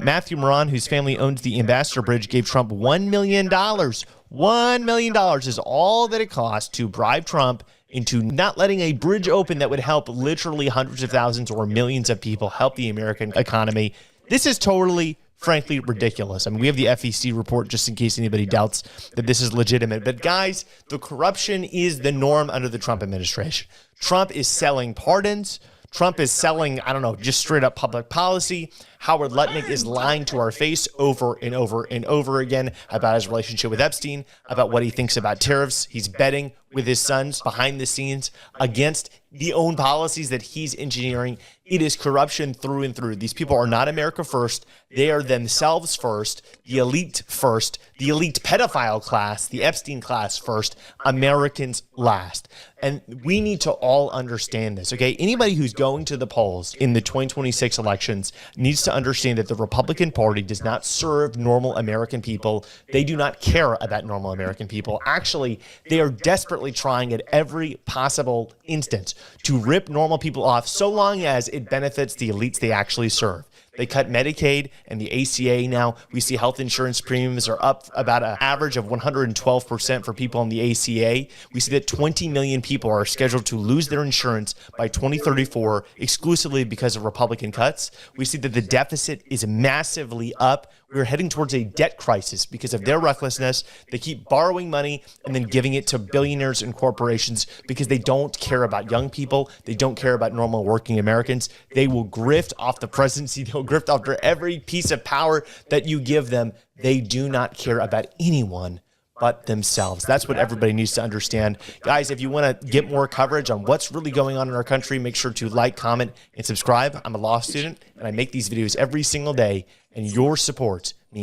[SPEAKER 6] Matthew Moran, whose family owns the Ambassador Bridge, gave Trump $1 million. $1 million is all that it costs to bribe Trump into not letting a bridge open that would help literally hundreds of thousands or millions of people, help the American economy. This is totally, frankly, ridiculous. I mean, we have the FEC report just in case anybody doubts that this is legitimate. But guys, the corruption is the norm under the Trump administration. Trump is selling pardons. Trump is selling, I don't know, just straight up public policy. Howard Lutnick is lying to our face over and over and over again about his relationship with Epstein, about what he thinks about tariffs. He's betting with his sons behind the scenes against the own policies that he's engineering. It is corruption through and through. These people are not America first. They are themselves first, the elite first, the elite pedophile class, the Epstein class first, Americans last. And we need to all understand this, okay? Anybody who's going to the polls in the 2026 elections needs to understand that the Republican Party does not serve normal American people. They do not care about normal American people. Actually, they are desperately trying at every possible instance to rip normal people off so long as it benefits the elites they actually serve. They cut Medicaid and the ACA now. We see health insurance premiums are up about an average of 112% for people on the ACA. We see that 20 million people are scheduled to lose their insurance by 2034 exclusively because of Republican cuts. We see that the deficit is massively up. We're heading towards a debt crisis because of their recklessness. They keep borrowing money and then giving it to billionaires and corporations because they don't care about young people. They don't care about normal working Americans. They will grift off the presidency. They'll grift after every piece of power that you give them. They do not care about anyone but themselves. That's what everybody needs to understand. Guys, if you want to get more coverage on what's really going on in our country, make sure to like, comment, and subscribe. I'm a law student, and I make these videos every single day, and your support means